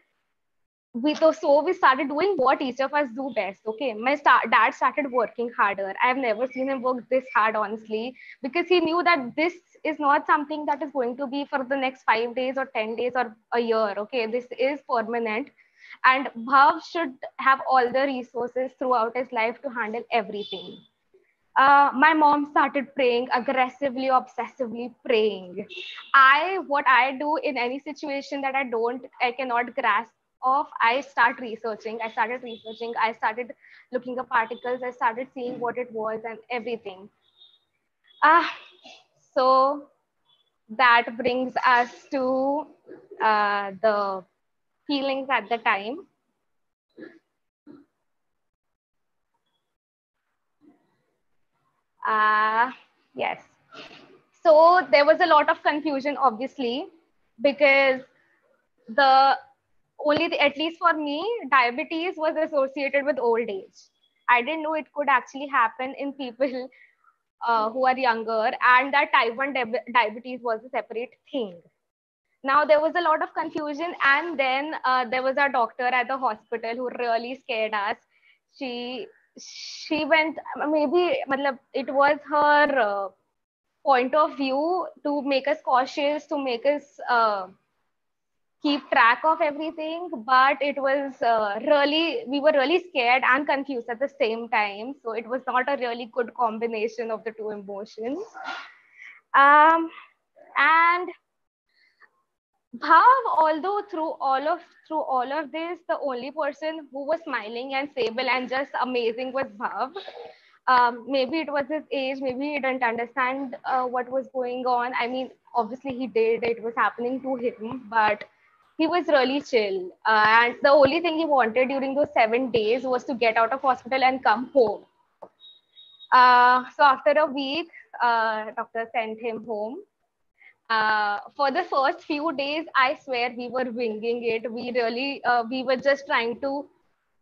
we started doing what each of us do best. Okay, my dad started working harder. I've never seen him work this hard, honestly, because he knew that this is not something that is going to be for the next 5 days or 10 days or a year. Okay, this is permanent. And Bhav should have all the resources throughout his life to handle everything. My mom started praying, aggressively, obsessively praying. What I do in any situation that I cannot grasp of, I started researching. I started looking at articles. I started seeing what it was and everything. So that brings us to the feelings at the time. Yes. So there was a lot of confusion, obviously, because at least for me, diabetes was associated with old age. I didn't know it could actually happen in people who are younger, and that type 1 diabetes was a separate thing. Now there was a lot of confusion, and then there was a doctor at the hospital who really scared us. She went, maybe it was her point of view to make us cautious, to make us keep track of everything, but it was we were really scared and confused at the same time. So it was not a really good combination of the two emotions. And Bhav, although through all of this, the only person who was smiling and stable and just amazing was Bhav. Maybe it was his age, maybe he didn't understand what was going on. I mean, obviously he did, it was happening to him, but he was really chill. And the only thing he wanted during those 7 days was to get out of hospital and come home. So after a week, doctor sent him home. For the first few days, I swear we were winging it. We were just trying to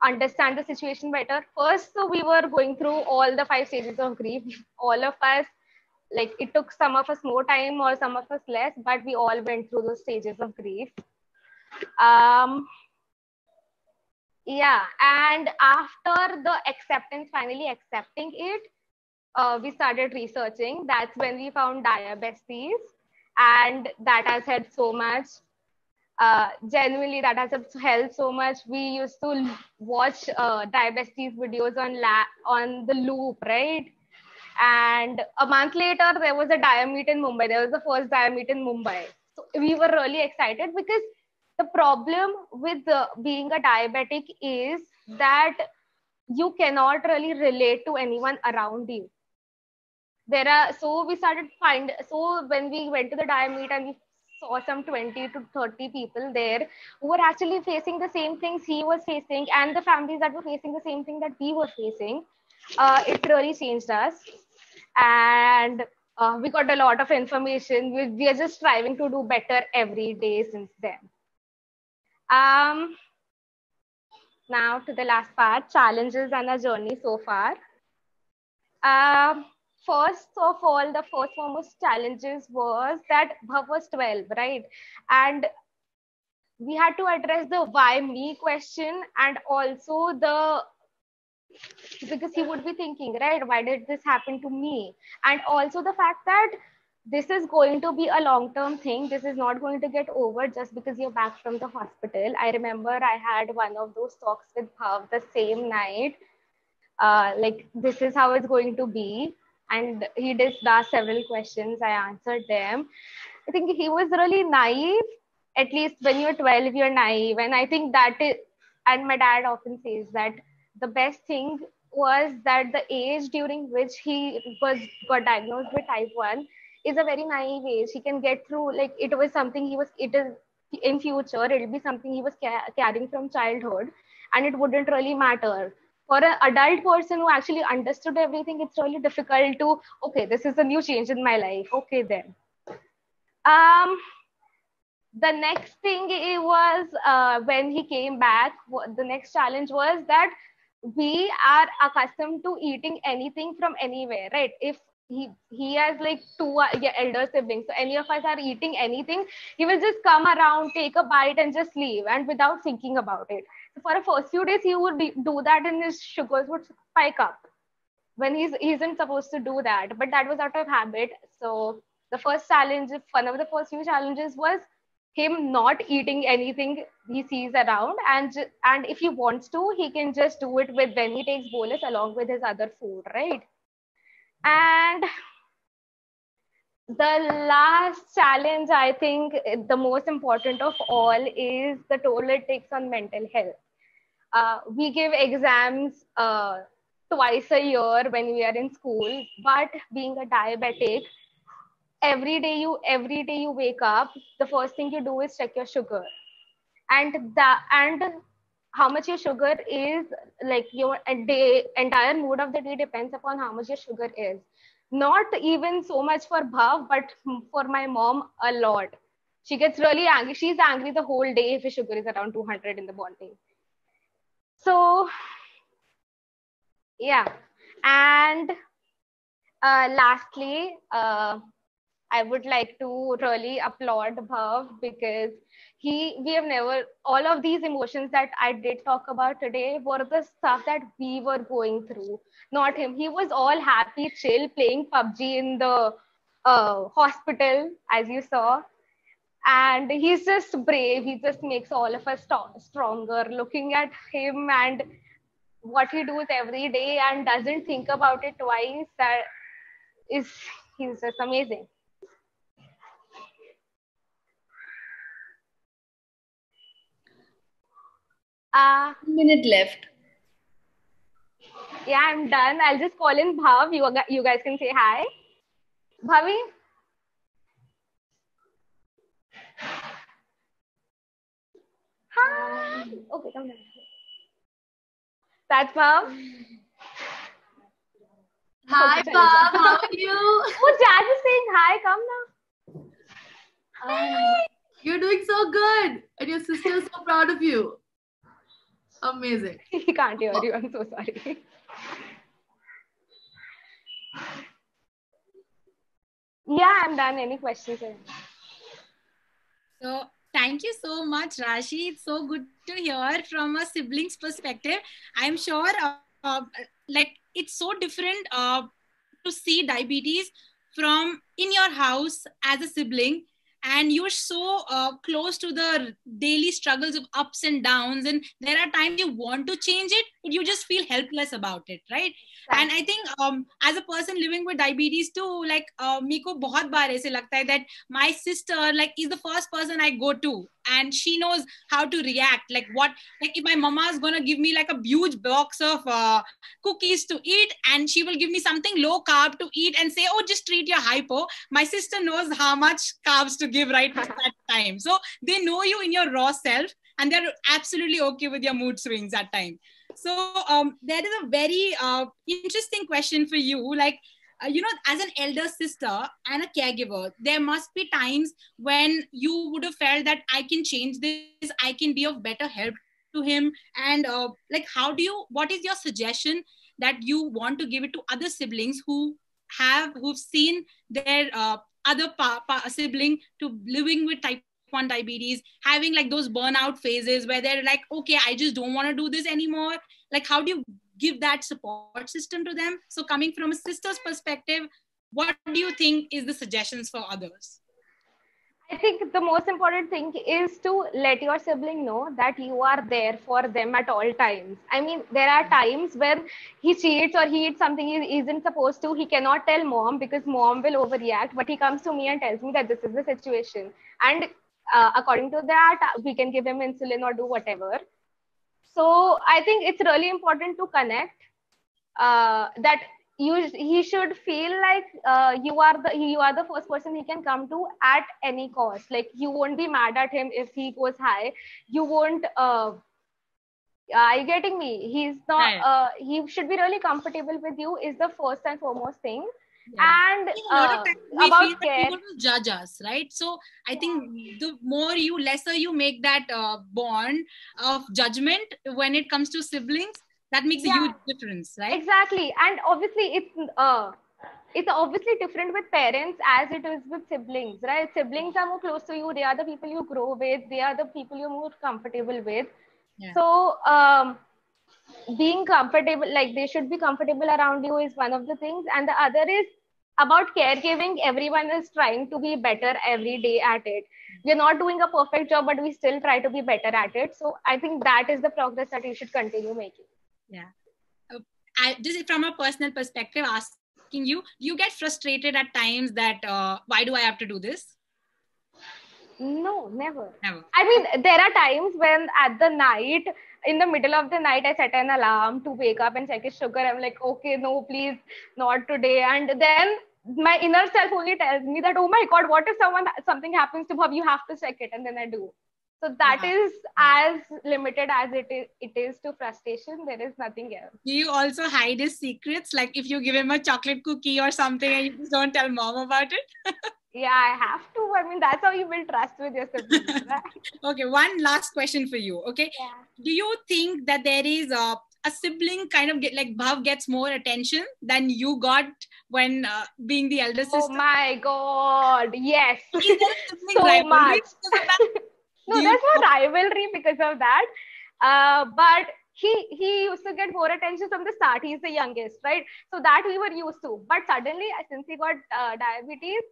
understand the situation better. First, so we were going through all the 5 stages of grief. All of us, like it took some of us more time or some of us less, but we all went through those stages of grief. Yeah, and after the acceptance, finally accepting it, we started researching. That's when we found diabetes, and that has helped so much. Genuinely, that has helped so much. We used to watch diabetes videos on the loop, right? And a month later, there was a diameet in Mumbai. There was the first diameet in Mumbai. So we were really excited because the problem with being a diabetic is that you cannot really relate to anyone around you. So when we went to the diameet and we saw some 20 to 30 people there who were actually facing the same things he was facing, and the families that were facing the same thing that we were facing, it really changed us. And we got a lot of information. We are just striving to do better every day since then. Now to the last part, challenges and our journey so far. First of all, the first foremost challenges was that Bhav was 12, right? And we had to address the why me question, and also because he would be thinking, right, why did this happen to me? And also the fact that this is going to be a long-term thing. This is not going to get over just because you're back from the hospital. I remember I had one of those talks with Bhav the same night. Like, this is how it's going to be. And he did ask several questions. I answered them. I think he was really naive. At least when you're 12, you're naive. And I think that is, and my dad often says that the best thing was that the age during which he got diagnosed with type 1 is a very naive age. He can get through, like, it is in future, it'll be something he was carrying from childhood, and it wouldn't really matter. For an adult person who actually understood everything, it's really difficult to, okay, this is a new change in my life. Okay, then. The next thing it was when he came back, the next challenge was that we are accustomed to eating anything from anywhere, right? If he has like two elder siblings, so any of us are eating anything, he will just come around, take a bite and just leave, and without thinking about it. So for the first few days, he would do that and his sugars would spike up when he isn't supposed to do that, but that was out of habit. So the first challenge, one of the first few challenges was him not eating anything he sees around, and if he wants to, he can just do it with when he takes bolus along with his other food, right? And the last challenge, I think the most important of all, is the toll it takes on mental health. We give exams twice a year when we are in school, but being a diabetic, every day you wake up, the first thing you do is check your sugar, and how much your sugar is, like your entire mood of the day depends upon how much your sugar is. Not even so much for Bhav, but for my mom, a lot. She gets really angry. She's angry the whole day if her sugar is around 200 in the morning. So yeah, and lastly, I would like to really applaud Bhav, because we have never, all of these emotions that I did talk about today were the stuff that we were going through, not him. He was all happy, chill, playing PUBG in the hospital, as you saw. And he's just brave. He just makes all of us stronger. Looking at him and what he does every day and doesn't think about it twice, he's just amazing. Minute left. Yeah, I'm done. I'll just call in Bhav. You guys can say hi. Bhavi? Hi. Okay, come down. That's Bhav. Hi, Bhav. How are you? Oh, Jazz is saying hi. Come now. You're doing so good. And your sister is so proud of you. Amazing. He can't hear you. I'm so sorry. Yeah, I'm done. Any questions? So thank you so much, Rashi. It's so good to hear from a sibling's perspective. I'm sure like it's so different to see diabetes from in your house as a sibling, and you're so close to the daily struggles of ups and downs, and there are times you want to change it but you just feel helpless about it, right? And I think as a person living with diabetes too, like meko bahut baar aise lagta hai that my sister like is the first person I go to, and she knows how to react. Like what, like if my mama is gonna give me like a huge box of cookies to eat, and she will give me something low carb to eat and say, oh, just treat your hypo, my sister knows how much carbs to give right at that time. So they know you in your raw self, and they're absolutely okay with your mood swings at time. So there is a very interesting question for you. Like, you know, as an elder sister and a caregiver, there must be times when you would have felt that I can change this, I can be of better help to him. And like, how do you, what is your suggestion that you want to give it to other siblings who've seen their other sibling to living with type 1 diabetes, having like those burnout phases where they're like, okay, I just don't want to do this anymore. Like, how do you give that support system to them? So coming from a sister's perspective, what do you think is the suggestions for others? I think the most important thing is to let your sibling know that you are there for them at all times. I mean, there are times when he cheats or he eats something he isn't supposed to. He cannot tell mom because mom will overreact, but he comes to me and tells me that this is the situation. And according to that, we can give him insulin or do whatever. So I think it's really important to connect that he should feel like you are the first person he can come to at any cost. Like, you won't be mad at him if he goes high. You won't are you getting me? He's not he should be really comfortable with you is the first and foremost thing. Yeah. And about care, people will judge us, right? So I think the more lesser you make that bond of judgment when it comes to siblings, that makes a huge difference, right? Exactly. And obviously it's obviously different with parents as it is with siblings, right? Siblings are more close to you. They are the people you grow with. They are the people you're more comfortable with. Yeah. So being comfortable, like they should be comfortable around you is one of the things. And the other is about caregiving. Everyone is trying to be better every day at it. We're not doing a perfect job, but we still try to be better at it. So I think that is the progress that you should continue making. Yeah. Just from a personal perspective, asking you, do you get frustrated at times that why do I have to do this? No, never. I mean, there are times when at the night, in the middle of the night, I set an alarm to wake up and check his sugar. I'm like, okay, no, please, not today. And then my inner self only tells me that, oh my God, what if something happens to Bhav? You have to check it. And then I do. So that is as limited as it is to frustration. There is nothing else. Do you also hide his secrets? Like if you give him a chocolate cookie or something and you just don't tell mom about it? Yeah, I have to. I mean, that's how you build trust with your siblings, right? Okay, one last question for you. Okay. Yeah. Do you think that there is a sibling kind of like Bhav gets more attention than you got when being the elder sister? Oh my God. Yes. So much. No, there's no rivalry because of that. But he used to get more attention from the start. He's the youngest, right? So that we were used to. But suddenly, since he got diabetes,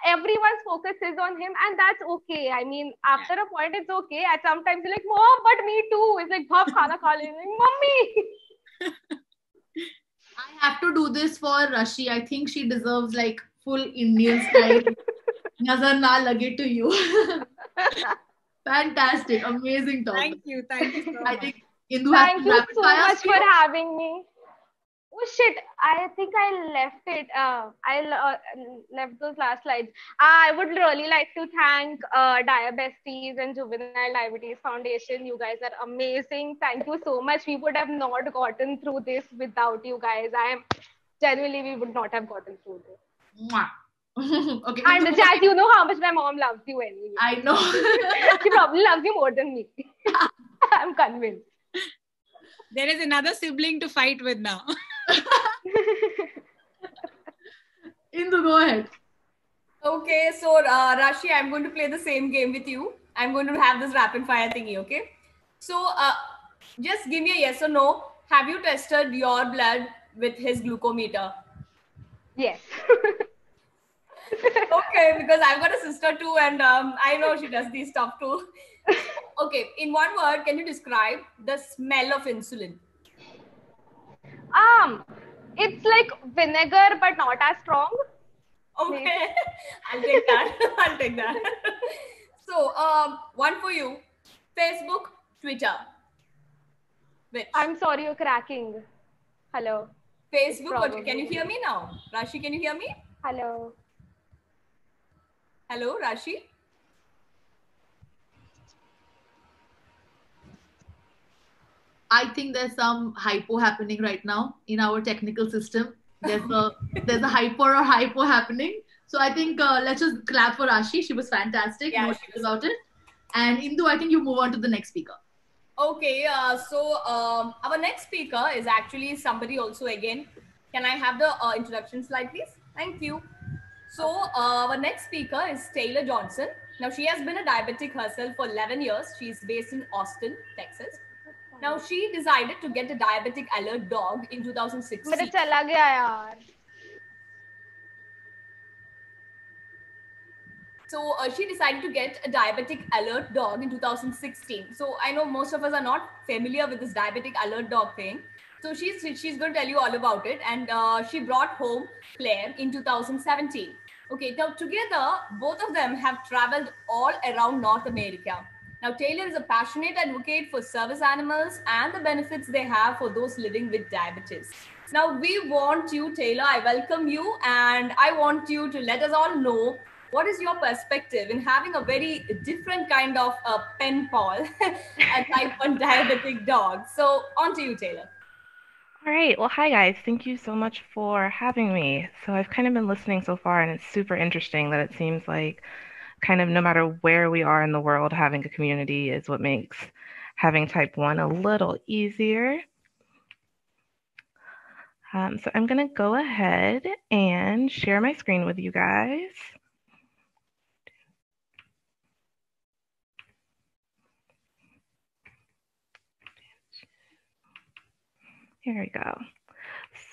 everyone's focus is on him, and that's okay. I mean, after a point, it's okay. At sometimes you're like, Mom, but me too. It's like, Bhav, khana kha le. Mommy. I have to do this for Rashi. I think she deserves like full Indian style. Nazar na lage to you. Fantastic, amazing talk. Thank you so much. I think Indu Thank you so much for having me. Oh shit, I think I left it. I left those last slides. I would really like to thank Diabesties and Juvenile Diabetes Foundation. You guys are amazing. Thank you so much. We would have not gotten through this without you guys. We would not have gotten through this. Mwah. Okay. And Indu, Jazz, you know how much my mom loves you anyway. I know. She probably loves you more than me. I'm convinced. There is another sibling to fight with now. Indu, go ahead. Okay, so Rashi, I'm going to play the same game with you. I'm going to have this rapid fire thingy, okay? So just give me a yes or no. Have you tested your blood with his glucometer? Yes. Okay, because I've got a sister too, and I know she does these stuff too. Okay, in one word, can you describe the smell of insulin? It's like vinegar, but not as strong. Okay, I'll take that. I'll take that. So, one for you: Facebook, Twitter. Which? I'm sorry, you're cracking. Hello. Facebook. Or, can you hear me now, Rashi? Can you hear me? Hello. Hello, Rashi. I think there's some hypo happening right now in our technical system. There's a hyper or hypo happening. So I think let's just clap for Rashi. She was fantastic. Yeah, no doubt about it. And Indu, I think you move on to the next speaker. Okay, so our next speaker is actually somebody also again. Can I have the introduction slide, please? Thank you. So our next speaker is Taylor Johnson. Now, she has been a diabetic herself for 11 years. She's based in Austin, Texas. Now, she decided to get a diabetic alert dog in 2016. मेरे चला गया यार. So she decided to get a diabetic alert dog in 2016. So I know most of us are not familiar with this diabetic alert dog thing. So she's going to tell you all about it. And she brought home Claire in 2017. Okay, now together, both of them have traveled all around North America. Now, Taylor is a passionate advocate for service animals and the benefits they have for those living with diabetes. Now, we want you, Taylor, I welcome you, and I want you to let us all know what is your perspective in having a very different kind of pen pal, a type 1 diabetic dog. So, on to you, Taylor. All right. Well, hi, guys. Thank you so much for having me. So I've kind of been listening so far, and it's super interesting that it seems like kind of no matter where we are in the world, having a community is what makes having type 1 a little easier. So I'm going to go ahead and share my screen with you guys. Here we go.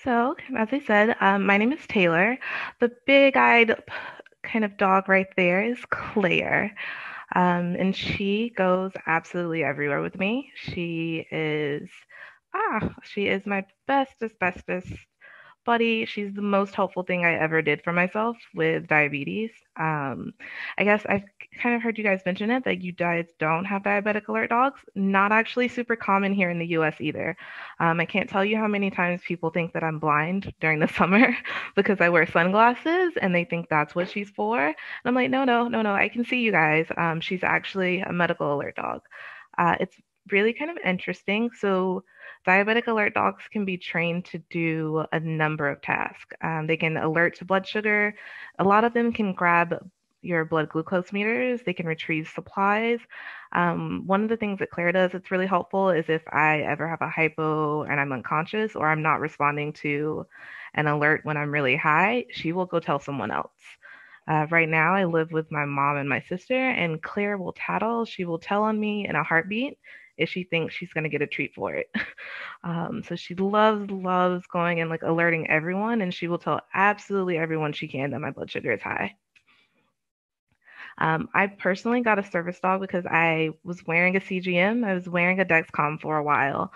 So, as I said, my name is Taylor. The big-eyed kind of dog right there is Claire. And she goes absolutely everywhere with me. She is my bestest buddy. She's the most helpful thing I ever did for myself with diabetes. I guess I've kind of heard you guys mention it, that you guys don't have diabetic alert dogs. Not actually super common here in the US either. I can't tell you how many times people think that I'm blind during the summer because I wear sunglasses and they think that's what she's for. And I'm like, no, I can see you guys. She's actually a medical alert dog. It's really kind of interesting. So diabetic alert dogs can be trained to do a number of tasks. They can alert to blood sugar. A lot of them can grab your blood glucose meters. They can retrieve supplies. One of the things that Claire does that's really helpful is if I ever have a hypo and I'm unconscious or I'm not responding to an alert when I'm really high, she will go tell someone else. Right now, I live with my mom and my sister, and Claire will tattle. She will tell on me in a heartbeat if she thinks she's going to get a treat for it. So she loves going and like alerting everyone, and she will tell absolutely everyone she can that my blood sugar is high. I personally got a service dog because I was wearing a CGM. I was wearing a Dexcom for a while.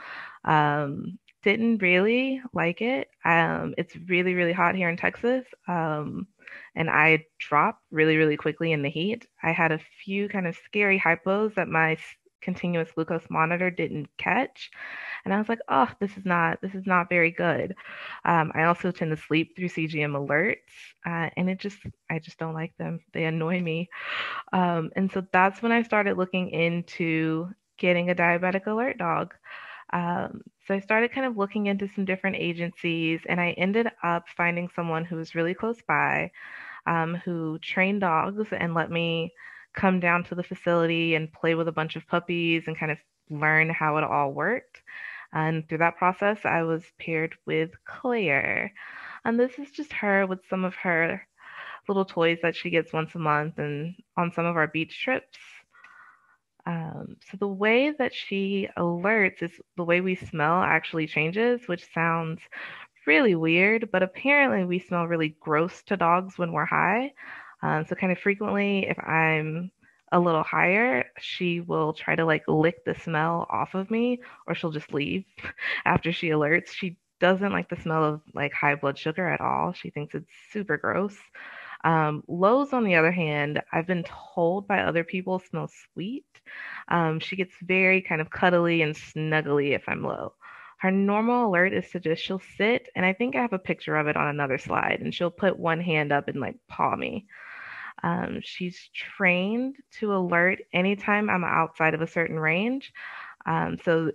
Didn't really like it. It's really, really hot here in Texas. And I dropped really, really quickly in the heat. I had a few kind of scary hypos that my continuous glucose monitor didn't catch. And I was like, oh, this is not very good. I also tend to sleep through CGM alerts, and I just don't like them. They annoy me. And so that's when I started looking into getting a diabetic alert dog. So I started kind of looking into some different agencies, and I ended up finding someone who was really close by. who train dogs and let me come down to the facility and play with a bunch of puppies and kind of learn how it all worked. And through that process, I was paired with Claire. And this is just her with some of her little toys that she gets once a month and on some of our beach trips. So the way that she alerts is the way we smell actually changes, which sounds really weird, but apparently we smell really gross to dogs when we're high. So kind of frequently, if I'm a little higher, she will try to like lick the smell off of me, or she'll just leave after she alerts. She doesn't like the smell of like high blood sugar at all. She thinks it's super gross. Lowe's, on the other hand, I've been told by other people smell sweet. She gets very kind of cuddly and snuggly if I'm low. Her normal alert is to just, she'll sit, and I think I have a picture of it on another slide, and she'll put one hand up and like paw me. She's trained to alert anytime I'm outside of a certain range. So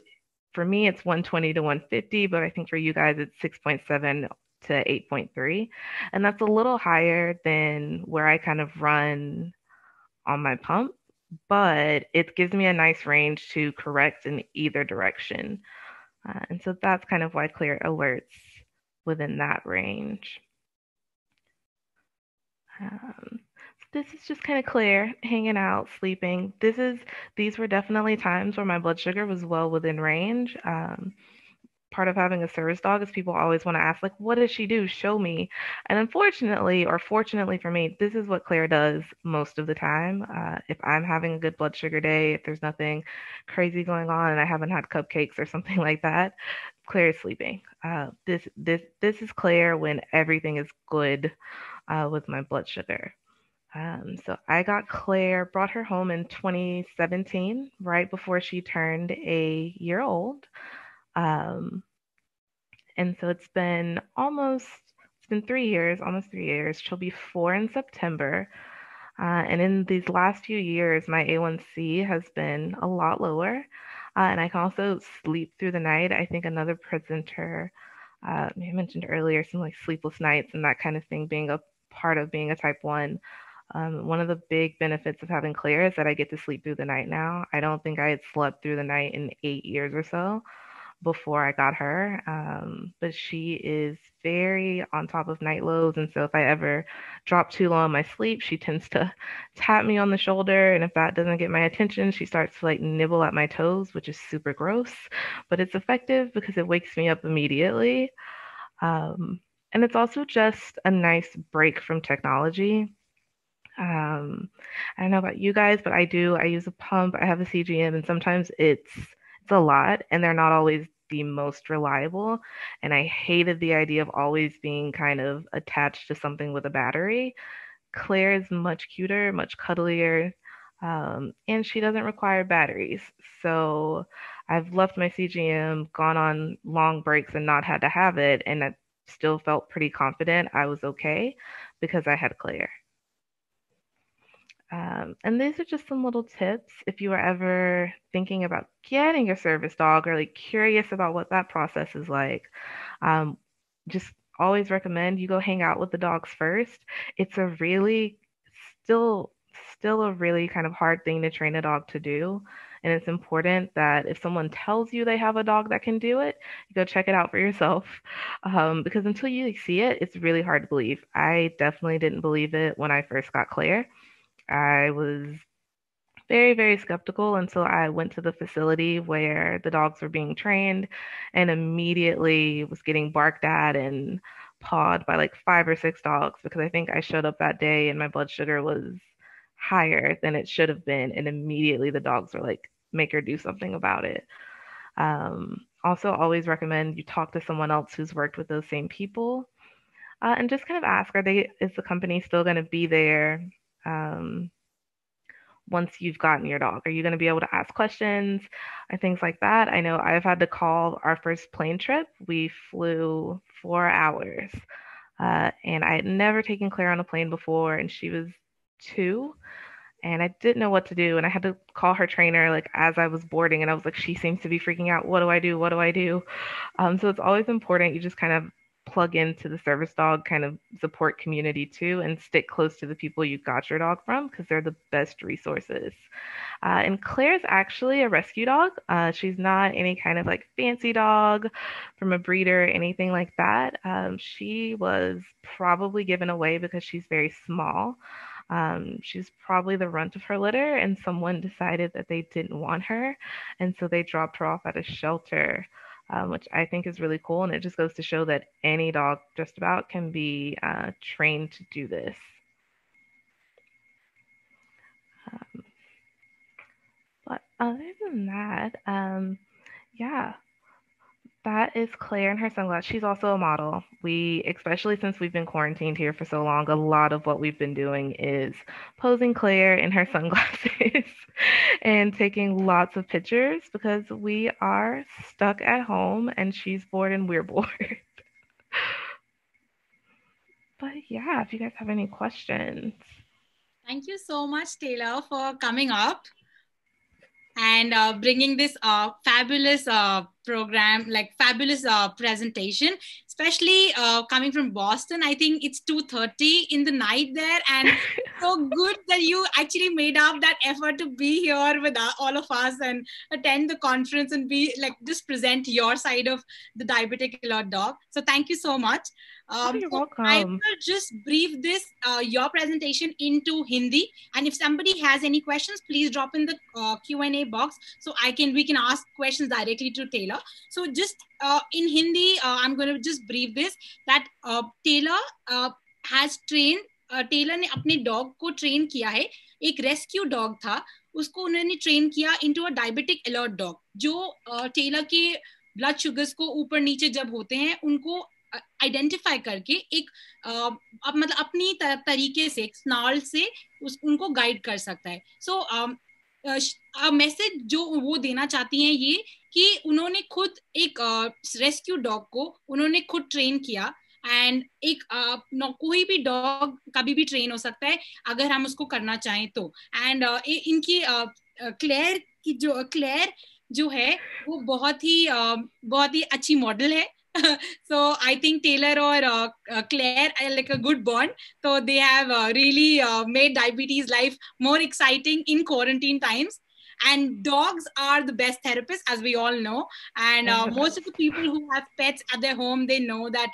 for me, it's 120 to 150, but I think for you guys, it's 6.7 to 8.3. And that's a little higher than where I kind of run on my pump, but it gives me a nice range to correct in either direction. And so that's kind of why Claire alerts within that range. This is just kind of Claire hanging out, sleeping. These were definitely times where my blood sugar was well within range. Part of having a service dog is people always want to ask, like, what does she do? Show me. And unfortunately, or fortunately for me, this is what Claire does most of the time. If I'm having a good blood sugar day, if there's nothing crazy going on and I haven't had cupcakes or something like that, Claire is sleeping. This is Claire when everything is good with my blood sugar. So I got Claire, brought her home in 2017, right before she turned a year old. And so it's been 3 years, almost 3 years. She'll be 4 in September. And in these last few years, my A1C has been a lot lower. And I can also sleep through the night. I think another presenter mentioned earlier some like sleepless nights and that kind of thing being a part of being a type 1. One of the big benefits of having Claire is that I get to sleep through the night now. I don't think I had slept through the night in 8 years or so before I got her. But she is very on top of night lows. And so if I ever drop too low in my sleep, she tends to tap me on the shoulder. And if that doesn't get my attention, she starts to like nibble at my toes, which is super gross. But it's effective because it wakes me up immediately. And it's also just a nice break from technology. I don't know about you guys, but I use a pump, I have a CGM, and sometimes it's a lot, and they're not always the most reliable. And I hated the idea of always being kind of attached to something with a battery. Claire is much cuter, much cuddlier, and she doesn't require batteries. So I've left my CGM, gone on long breaks and not had to have it, and I still felt pretty confident I was okay because I had Claire. And these are just some little tips if you are ever thinking about getting your service dog or like curious about what that process is like. Just always recommend you go hang out with the dogs first. It's a really still a really kind of hard thing to train a dog to do. And it's important that if someone tells you they have a dog that can do it, you go check it out for yourself. Because until you see it, it's really hard to believe. I definitely didn't believe it when I first got Claire. I was very, very skeptical until I went to the facility where the dogs were being trained and immediately was getting barked at and pawed by like 5 or 6 dogs because I think I showed up that day and my blood sugar was higher than it should have been. And immediately the dogs were like, make her do something about it. Also, always recommend you talk to someone else who's worked with those same people and just kind of ask, is the company still going to be there? Once you've gotten your dog, are you going to be able to ask questions and things like that? I know I've had to call our first plane trip. We flew 4 hours, and I had never taken Claire on a plane before, and she was 2, and I didn't know what to do, and I had to call her trainer like as I was boarding, and I was like, she seems to be freaking out. What do I do? What do I do? So it's always important you just kind of plug into the service dog kind of support community too, and stick close to the people you got your dog from, because they're the best resources. And Claire's actually a rescue dog. She's not any kind of like fancy dog from a breeder or anything like that. She was probably given away because she's very small. She's probably the runt of her litter, and someone decided that they didn't want her, and so they dropped her off at a shelter, which I think is really cool. And it just goes to show that any dog just about can be trained to do this. But other than that, yeah, that is Claire in her sunglasses. She's also a model. Especially since we've been quarantined here for so long, a lot of what we've been doing is posing Claire in her sunglasses and taking lots of pictures because we are stuck at home and she's bored and we're bored. But yeah, if you guys have any questions. Thank you so much, Taylor, for coming up and bringing this fabulous program, like fabulous presentation, especially coming from Boston. I think it's 2:30 in the night there, and so good that you actually made up that effort to be here with all of us and attend the conference and be like just present your side of the diabetic alert dog. So thank you so much. You're welcome. I will just brief this your presentation into Hindi, and if somebody has any questions, please drop in the Q&A box so we can ask questions directly to Taylor. So just in Hindi, I'm going to just brief this that Taylor has trained. Taylor ने अपने dog को train किया है. एक rescue dog था, उसको उन्होंने train किया into a diabetic alert dog, जो टेलर के ब्लड शुगर्स को ऊपर नीचे जब होते हैं उनको आइडेंटिफाई करके एक मतलब अपनी तरीके से स्नार्ल से उनको गाइड कर सकता है. सो मैसेज जो वो देना चाहती हैं ये कि उन्होंने खुद एक रेस्क्यू डॉग को उन्होंने खुद ट्रेन किया, एंड एक कोई भी डॉग कभी भी ट्रेन हो सकता है अगर हम उसको करना चाहें तो. एंड इनकी क्लेयर जो है वो बहुत ही अच्छी मॉडल है. So I think Taylor or Claire are like a good bond. So they have really made diabetes life more exciting in quarantine times. And dogs are the best therapists, as we all know. And most of the people who have pets at their home, they know that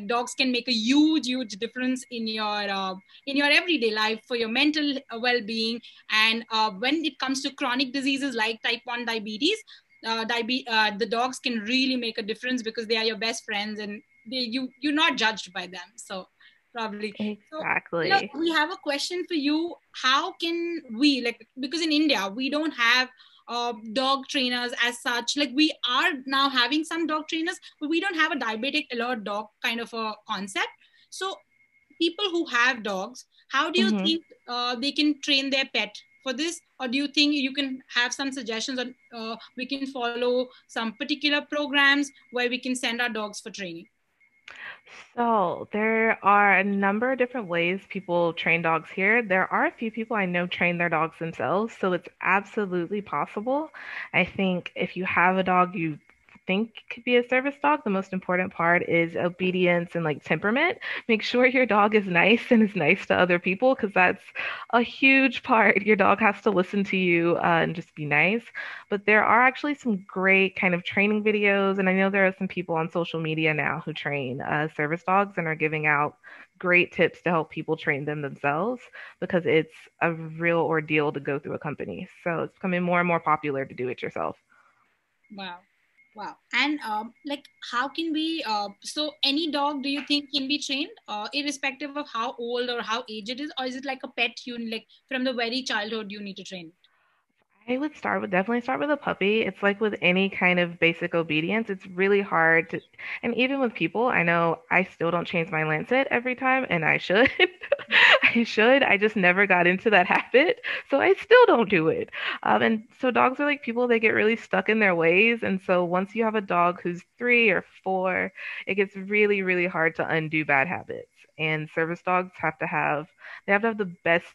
dogs can make a huge difference in your everyday life for your mental well-being. And when it comes to chronic diseases like type 1 diabetes, the dogs can really make a difference because they are your best friends and you're not judged by them. So probably. Exactly. So, we have a question for you. How can we, because in India, we don't have dog trainers as such. Like we are now having some dog trainers, but we don't have a diabetic alert dog kind of a concept. So people who have dogs, how do you think they can train their pet for this? Or do you think you can have some suggestions on we can follow some particular programs where we can send our dogs for training? So there are a number of different ways people train dogs here. There are a few people I know train their dogs themselves, so it's absolutely possible. I think if you have a dog you think could be a service dog, the most important part is obedience and temperament. Make sure your dog is nice and is nice to other people, because that's a huge part. Your dog has to listen to you and just be nice. But there are actually some great kind of training videos, and I know there are some people on social media now who train service dogs and are giving out great tips to help people train them themselves, because it's a real ordeal to go through a company. So it's becoming more and more popular to do it yourself. Wow. And how can we, so any dog do you think can be trained irrespective of how old or how aged it is? Or is it like a pet from the very childhood you need to train? I would definitely start with a puppy. It's like with any kind of basic obedience, it's really hard to, and even with people, I know I still don't change my lancet every time, and I should. I just never got into that habit, so I still don't do it. And so dogs are like people, they get really stuck in their ways, and so once you have a dog who's 3 or 4, it gets really, really hard to undo bad habits. And service dogs have to have the best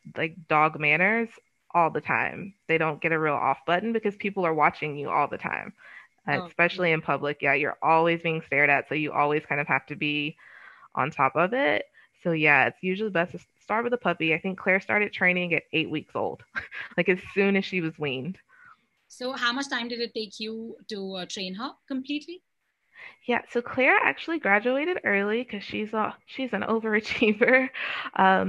dog manners all the time. They don't get a real off button because people are watching you all the time. especially in public. Yeah, you're always being stared at, so you always kind of have to be on top of it. So yeah, it's usually best to start with a puppy. I think Claire started training at 8 weeks old, like as soon as she was weaned. So how much time did it take you to train her completely? Yeah, so Claire actually graduated early because she's an overachiever.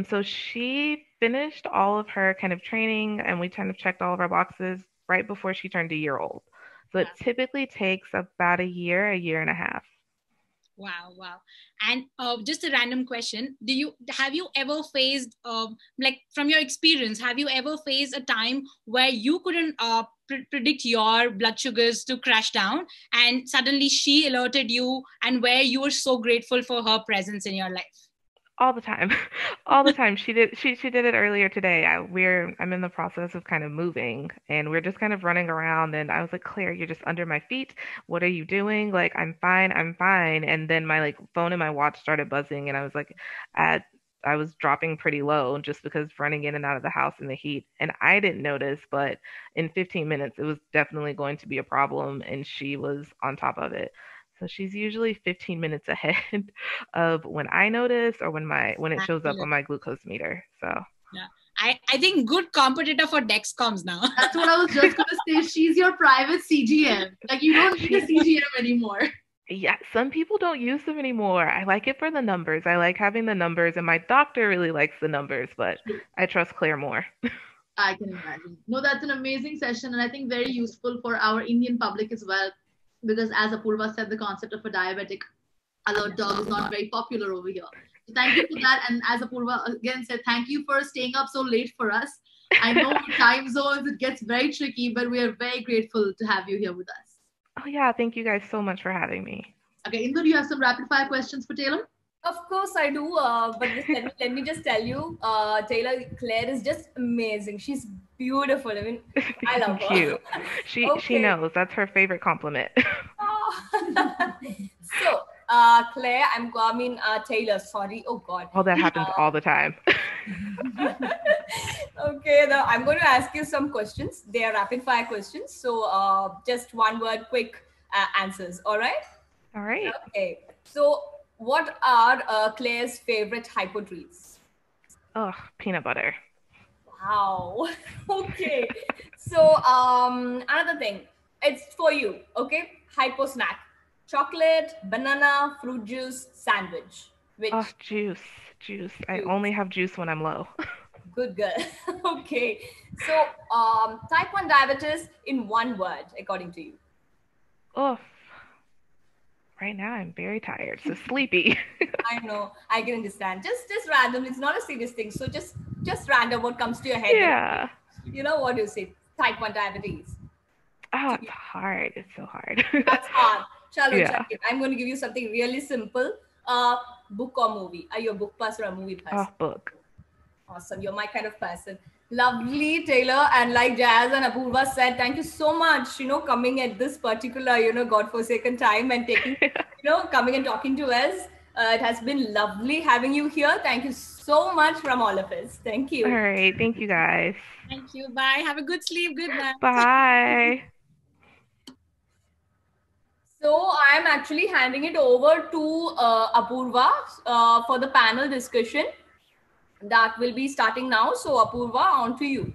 So she finished all of her kind of training, and we kind of checked all of our boxes right before she turned a year old. So it typically takes about a year and a half. Wow, wow. And just a random question. Have you ever faced, like from your experience, have you ever faced a time where you couldn't predict your blood sugars to crash down and suddenly she alerted you and where you were so grateful for her presence in your life? All the time. All the time. She did it earlier today. I'm in the process of kind of moving and we're just kind of running around and I was like, Claire, you're just under my feet. What are you doing? Like, I'm fine. And then my like phone and my watch started buzzing and I was like I was dropping pretty low just because running in and out of the house in the heat. And I didn't notice, but in 15 minutes it was definitely going to be a problem and she was on top of it. So she's usually 15 minutes ahead of when I notice or when it shows up on my glucose meter. So yeah, I think good competitor for Dexcoms now. That's what I was just going to say. She's your private CGM. Like you don't need a CGM anymore. Yeah, some people don't use them anymore. I like it for the numbers. I like having the numbers, and my doctor really likes the numbers, but I trust Claire more. I can imagine. No, that's an amazing session, and I think very useful for our Indian public as well. Because as Apurva said, the concept of a diabetic alert dog is not very popular over here. So thank you for that. And as Apurva again said, thank you for staying up so late for us. I know with time zones, it gets very tricky, but we are very grateful to have you here with us. Oh yeah, thank you guys so much for having me. Okay, Indu, do you have some rapid fire questions for Taylor? Of course I do, but let me just tell you, Taylor, Claire is just amazing. She's beautiful. I mean, I love her. Cute. She knows. That's her favorite compliment. Oh. So, Claire, Taylor, sorry. Oh God. Oh, that happens all the time. Okay, now I'm going to ask you some questions. They are rapid fire questions. So just one word, quick answers. All right? All right. Okay. So what are Claire's favorite hypo treats? Oh, peanut butter. Wow. Okay. So another thing, it's for you. Okay. Hypo snack: chocolate, banana, fruit juice, sandwich. Which? Oh, juice. I only have juice when I'm low. Good girl. Okay. So type 1 diabetes in one word, according to you. Oh. Right now I'm very tired, so sleepy. I know, I can understand. Just random. It's not a serious thing. So just random, what comes to your head. Yeah. You know what you say? Type 1 diabetes. Oh, it's hard. It's so hard. That's hard. Chalo, Yeah. check it. I'm going to give you something really simple. Book or movie? Are you a book person or a movie person? Oh, book. Awesome. You're my kind of person. Lovely, Taylor. And like Jazz and Apurva said, thank you so much, coming at this particular, godforsaken time and taking, coming and talking to us. It has been lovely having you here. Thank you so much from all of us. Thank you. All right. Thank you, guys. Thank you. Bye. Have a good sleep. Good night. Bye. So I'm actually handing it over to Apurva for the panel discussion. That will be starting now. So Apurva, on to you.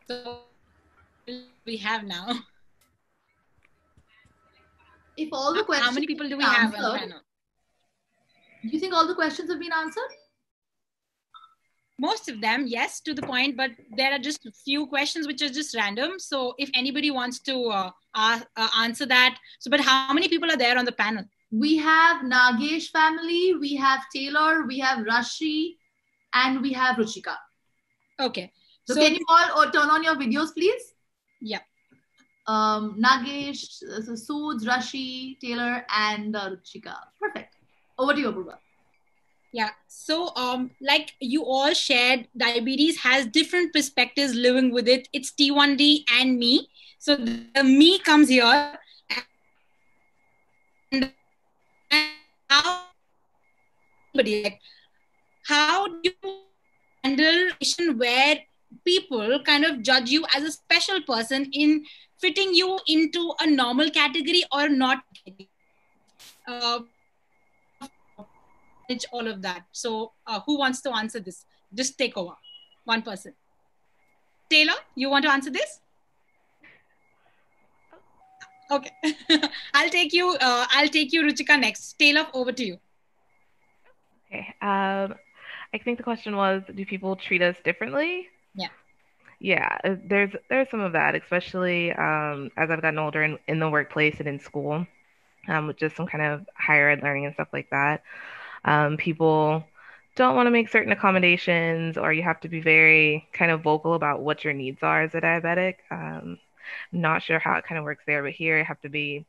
So we have now. If all the questions, how many people do we have on the panel? Do you think all the questions have been answered? Most of them, yes, to the point, but there are just a few questions which are just random. So if anybody wants to answer that. So, but how many people are there on the panel? We have Nagesh family, we have Taylor, we have Rashi, and we have Ruchika. Okay. So can you all turn on your videos, please? Yeah. Nagesh, Sood, Rashi, Taylor, and Ruchika. Perfect. Over to you, Apurva. Yeah. So, like you all shared, diabetes has different perspectives living with it. It's T1D and me. So the me comes here. And how do you handle a situation where people kind of judge you as a special person in fitting you into a normal category or not. All of that. So who wants to answer this? Just take over. One person. Taylor, you want to answer this? Okay. I'll take you, Ruchika, next. Taylor, over to you. Okay. I think the question was, do people treat us differently? Yeah. Yeah, there's some of that, especially as I've gotten older in the workplace and in school, with just some kind of higher ed learning and stuff like that. People don't want to make certain accommodations, or you have to be very kind of vocal about what your needs are as a diabetic. Not sure how it kind of works there, but here I have to be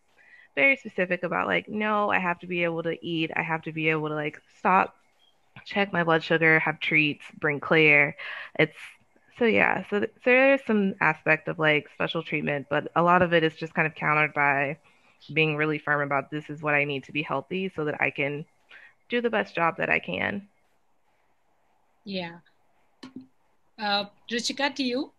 very specific about like, no, I have to be able to eat. I have to be able to like stop, check my blood sugar, have treats, bring clear. So there's some aspect of like special treatment, but a lot of it is just kind of countered by being really firm about this is what I need to be healthy so that I can do the best job that I can. Yeah. Ruchika, to you?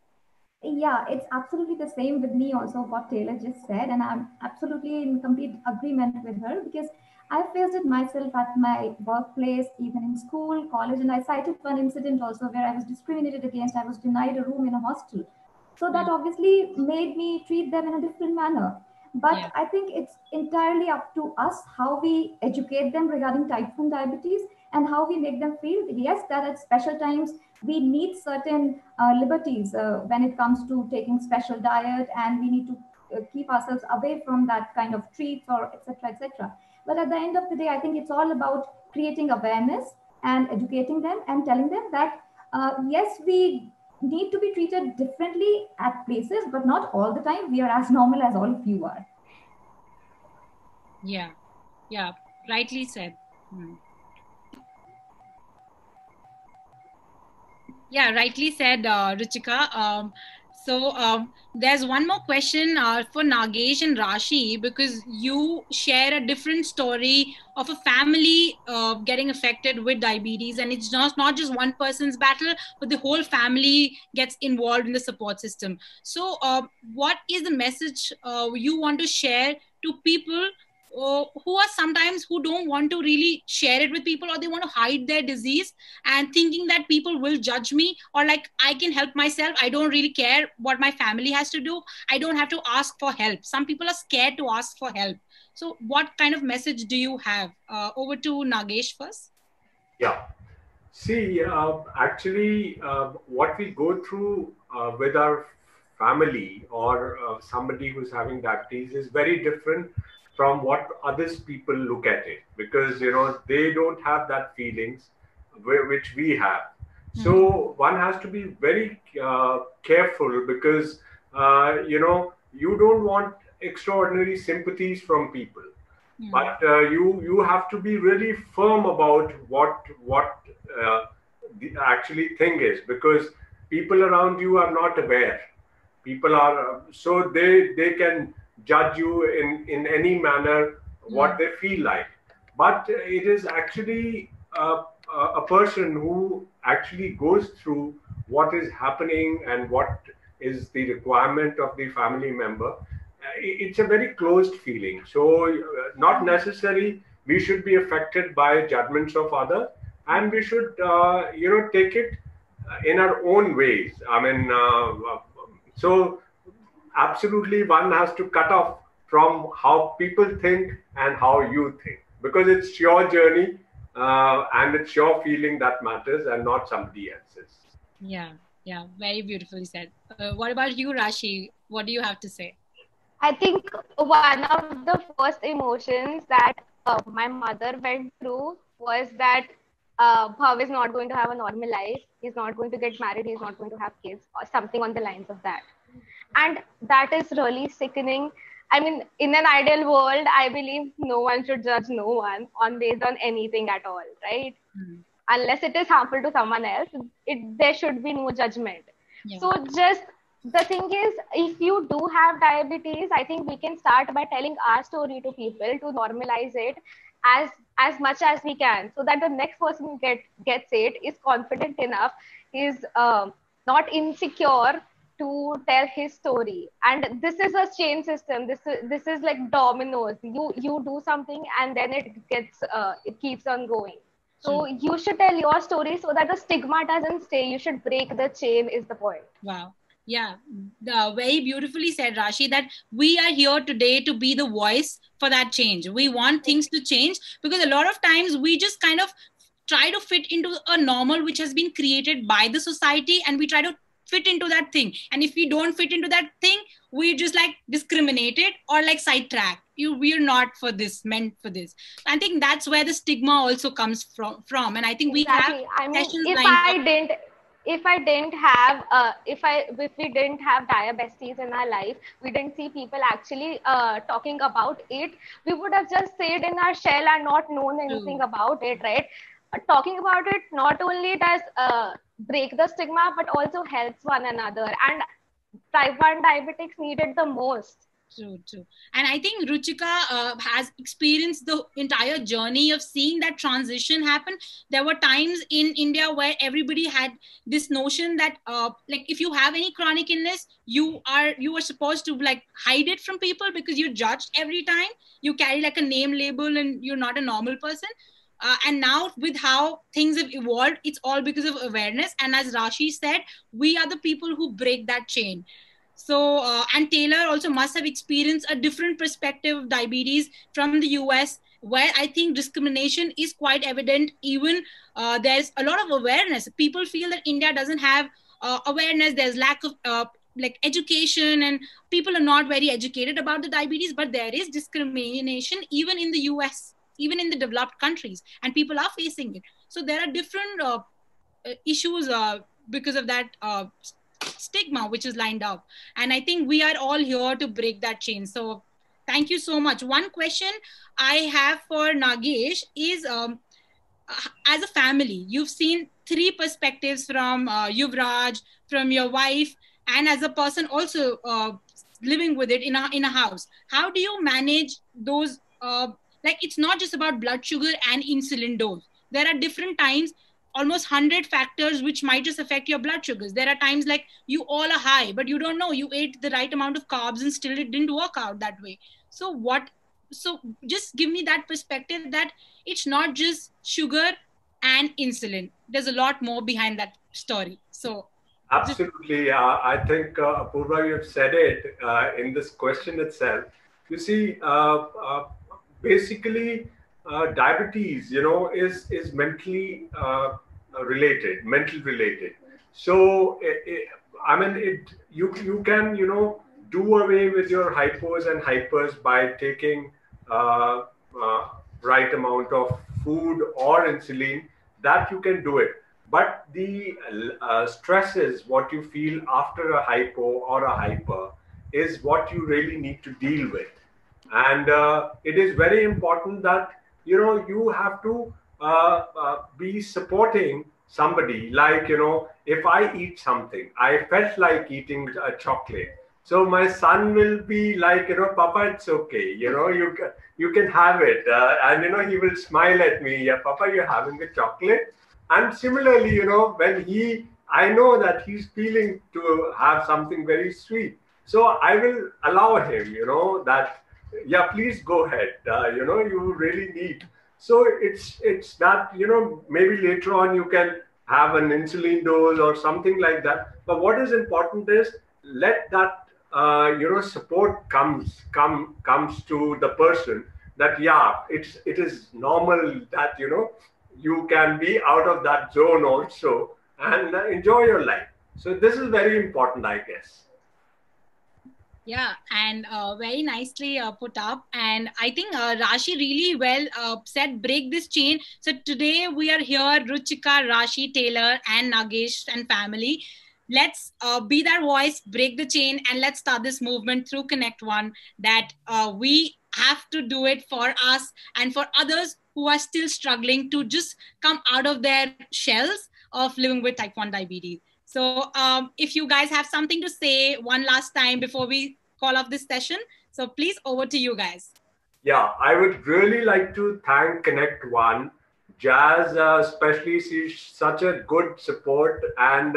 Yeah, it's absolutely the same with me also, what Taylor just said. And I'm absolutely in complete agreement with her because I faced it myself at my workplace, even in school, college. And I cited one incident also where I was discriminated against. I was denied a room in a hostel. So that obviously made me treat them in a different manner. But I think it's entirely up to us how we educate them regarding type 1 diabetes and how we make them feel, yes, that at special times we need certain liberties when it comes to taking special diet, and we need to keep ourselves away from that kind of treats or etc. etc. But at the end of the day, I think it's all about creating awareness and educating them and telling them that yes, we need to be treated differently at places, but not all the time. We are as normal as all of you are. Yeah, rightly said. Yeah, rightly said, Ruchika. So there's one more question for Nagesh and Rashi, because you share a different story of a family getting affected with diabetes, and it's not just one person's battle, but the whole family gets involved in the support system. So what is the message you want to share to people who don't want to really share it with people, or they want to hide their disease and thinking that people will judge me, or like I can help myself, I don't really care what my family has to do, I don't have to ask for help. Some people are scared to ask for help. So what kind of message do you have? Over to Nagesh first. Yeah. See, actually, what we go through with our family or somebody who's having diabetes is very different from what others people look at it, because they don't have that feelings which we have. So one has to be very careful, because you don't want extraordinary sympathies from people, but you have to be really firm about what the actually thing is, because people around you are not aware. People are so they can judge you in any manner what they feel like, but it is actually a person who actually goes through what is happening and what is the requirement of the family member. It's a very closed feeling. So not necessarily we should be affected by judgments of others, and we should take it in our own ways. I mean, so absolutely one has to cut off from how people think and how you think, because it's your journey and it's your feeling that matters and not somebody else's. Yeah, very beautifully said. What about you, Rashi? What do you have to say? I think one of the first emotions that my mother went through was that Bhav is not going to have a normal life. He's not going to get married. He's not going to have kids, or something on the lines of that. And that is really sickening. I mean, in an ideal world, I believe no one should judge no one based on anything at all, right? Unless it is harmful to someone else, there should be no judgment. Yeah. So just the thing is, if you do have diabetes, I think we can start by telling our story to people to normalize it as much as we can, so that the next person who gets it is confident enough, is not insecure to tell his story. And this is a chain system. This is like dominoes. You do something and then it keeps on going. So you should tell your story so that the stigma doesn't stay. You should break the chain is the point. Wow. Yeah, very beautifully said, Rashi, that we are here today to be the voice for that change. We want things to change because a lot of times we just kind of try to fit into a normal which has been created by the society, and we try to fit into that thing. And if we don't fit into that thing, we just like discriminated or like sidetracked. We're not for this, meant for this. I think that's where the stigma also comes from. And I think we have sessions if we didn't have diabesties in our life, we didn't see people actually talking about it, we would have just stayed in our shell and not known anything about it, right? Talking about it not only does break the stigma, but also helps one another. And type 1 diabetics need it the most. True. And I think Ruchika has experienced the entire journey of seeing that transition happen. There were times in India where everybody had this notion that like if you have any chronic illness, you are supposed to like hide it from people because you're judged every time. You carry like a name label and you're not a normal person. And now with how things have evolved, it's all because of awareness. And as Rashi said, we are the people who break that chain. So, and Taylor also must have experienced a different perspective of diabetes from the US, where I think discrimination is quite evident. Even there's a lot of awareness. People feel that India doesn't have awareness. There's lack of like education, and people are not very educated about the diabetes, but there is discrimination even in the US, even in the developed countries, and people are facing it. So there are different issues because of that stigma which is lined up. And I think we are all here to break that chain. So thank you so much. One question I have for Nagesh is, as a family, you've seen 3 perspectives from Yuvraj, from your wife, and as a person also living with it in a house. How do you manage those? Like, it's not just about blood sugar and insulin dose. There are different times, almost 100 factors which might just affect your blood sugars. There are times like you all are high, but you don't know, you ate the right amount of carbs and still it didn't work out that way. So just give me that perspective that it's not just sugar and insulin. There's a lot more behind that story. So absolutely. I think Apurva, you've said it in this question itself. You see, basically, diabetes, is mentally mental related. So, I mean, you can, do away with your hypos and hypers by taking right amount of food or insulin. That you can do it. But the stresses, what you feel after a hypo or a hyper, is what you really need to deal with. And it is very important that you have to be supporting somebody. Like, if I eat something, I felt like eating a chocolate. So my son will be like, Papa, it's okay. You can have it. And, he will smile at me. Yeah, Papa, you're having the chocolate. And similarly, when I know that he's feeling to have something very sweet. So I will allow him, that, yeah, please go ahead. You really need. So it's that, maybe later on you can have an insulin dose or something like that. But what is important is let that, support comes to the person that, yeah, it is normal that, you can be out of that zone also and enjoy your life. So this is very important, I guess. Yeah, and very nicely put up. And I think Rashi really well said, break this chain. So today we are here, Ruchika, Rashi, Taylor, and Nagesh and family. Let's be that voice, break the chain, and let's start this movement through Connect One, that we have to do it for us and for others who are still struggling to just come out of their shells of living with type 1 diabetes. So if you guys have something to say one last time before we call off this session, so please, over to you guys. Yeah, I would really like to thank Connect One. Jazz, especially, she's such a good support. And,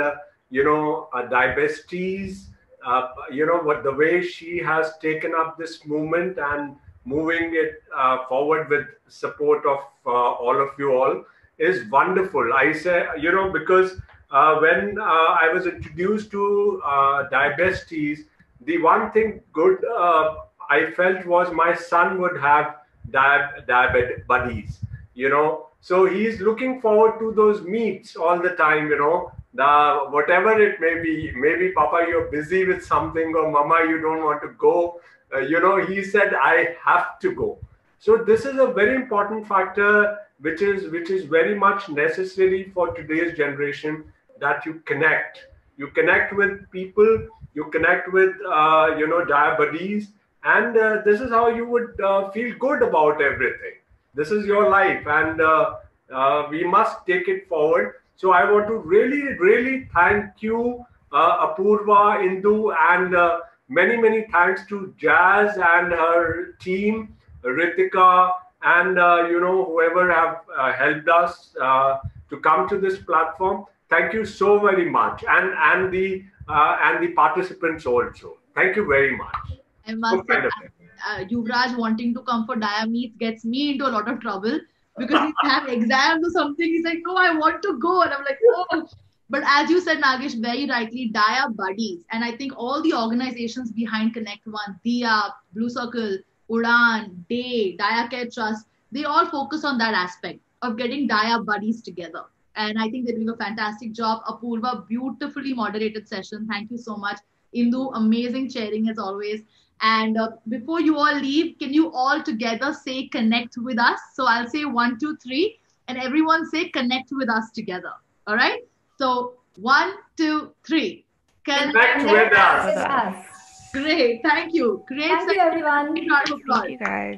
diabetes, what the way she has taken up this movement and moving it forward with support of all of you all is wonderful. I say, because when I was introduced to diabetes, the one thing good I felt was my son would have diabetes buddies, so he's looking forward to those meets all the time, whatever it may be. Maybe Papa, you're busy with something, or Mama, you don't want to go. He said, I have to go. So this is a very important factor, which is very much necessary for today's generation, that you connect with people, you connect with diabetes, and this is how you would feel good about everything. This is your life, and we must take it forward. So I want to really thank you, Apurva, Indu, and many thanks to Jazz and her team, Ritika, and whoever have helped us to come to this platform. Thank you so very much, and the participants also. Thank you very much. I must say, Yuvraj wanting to come for Dia Meets gets me into a lot of trouble, because he's have exams or something. He's like, no, I want to go. And I'm like, oh. But as you said, Nagesh, very rightly, Dia Buddies. And I think all the organizations behind Connect One, Dia, Blue Circle, Udan, Day, Dia Care Trust, they all focus on that aspect of getting Dia Buddies together. And I think they're doing a fantastic job. Apurva, beautifully moderated session. Thank you so much. Indu, amazing chairing as always. And before you all leave, can you all together say connect with us? So I'll say 1, 2, 3, and everyone say connect with us together. All right? So 1, 2, 3. Connect with us. Great. Thank you. Great. Thank you, everyone. Thank you, guys.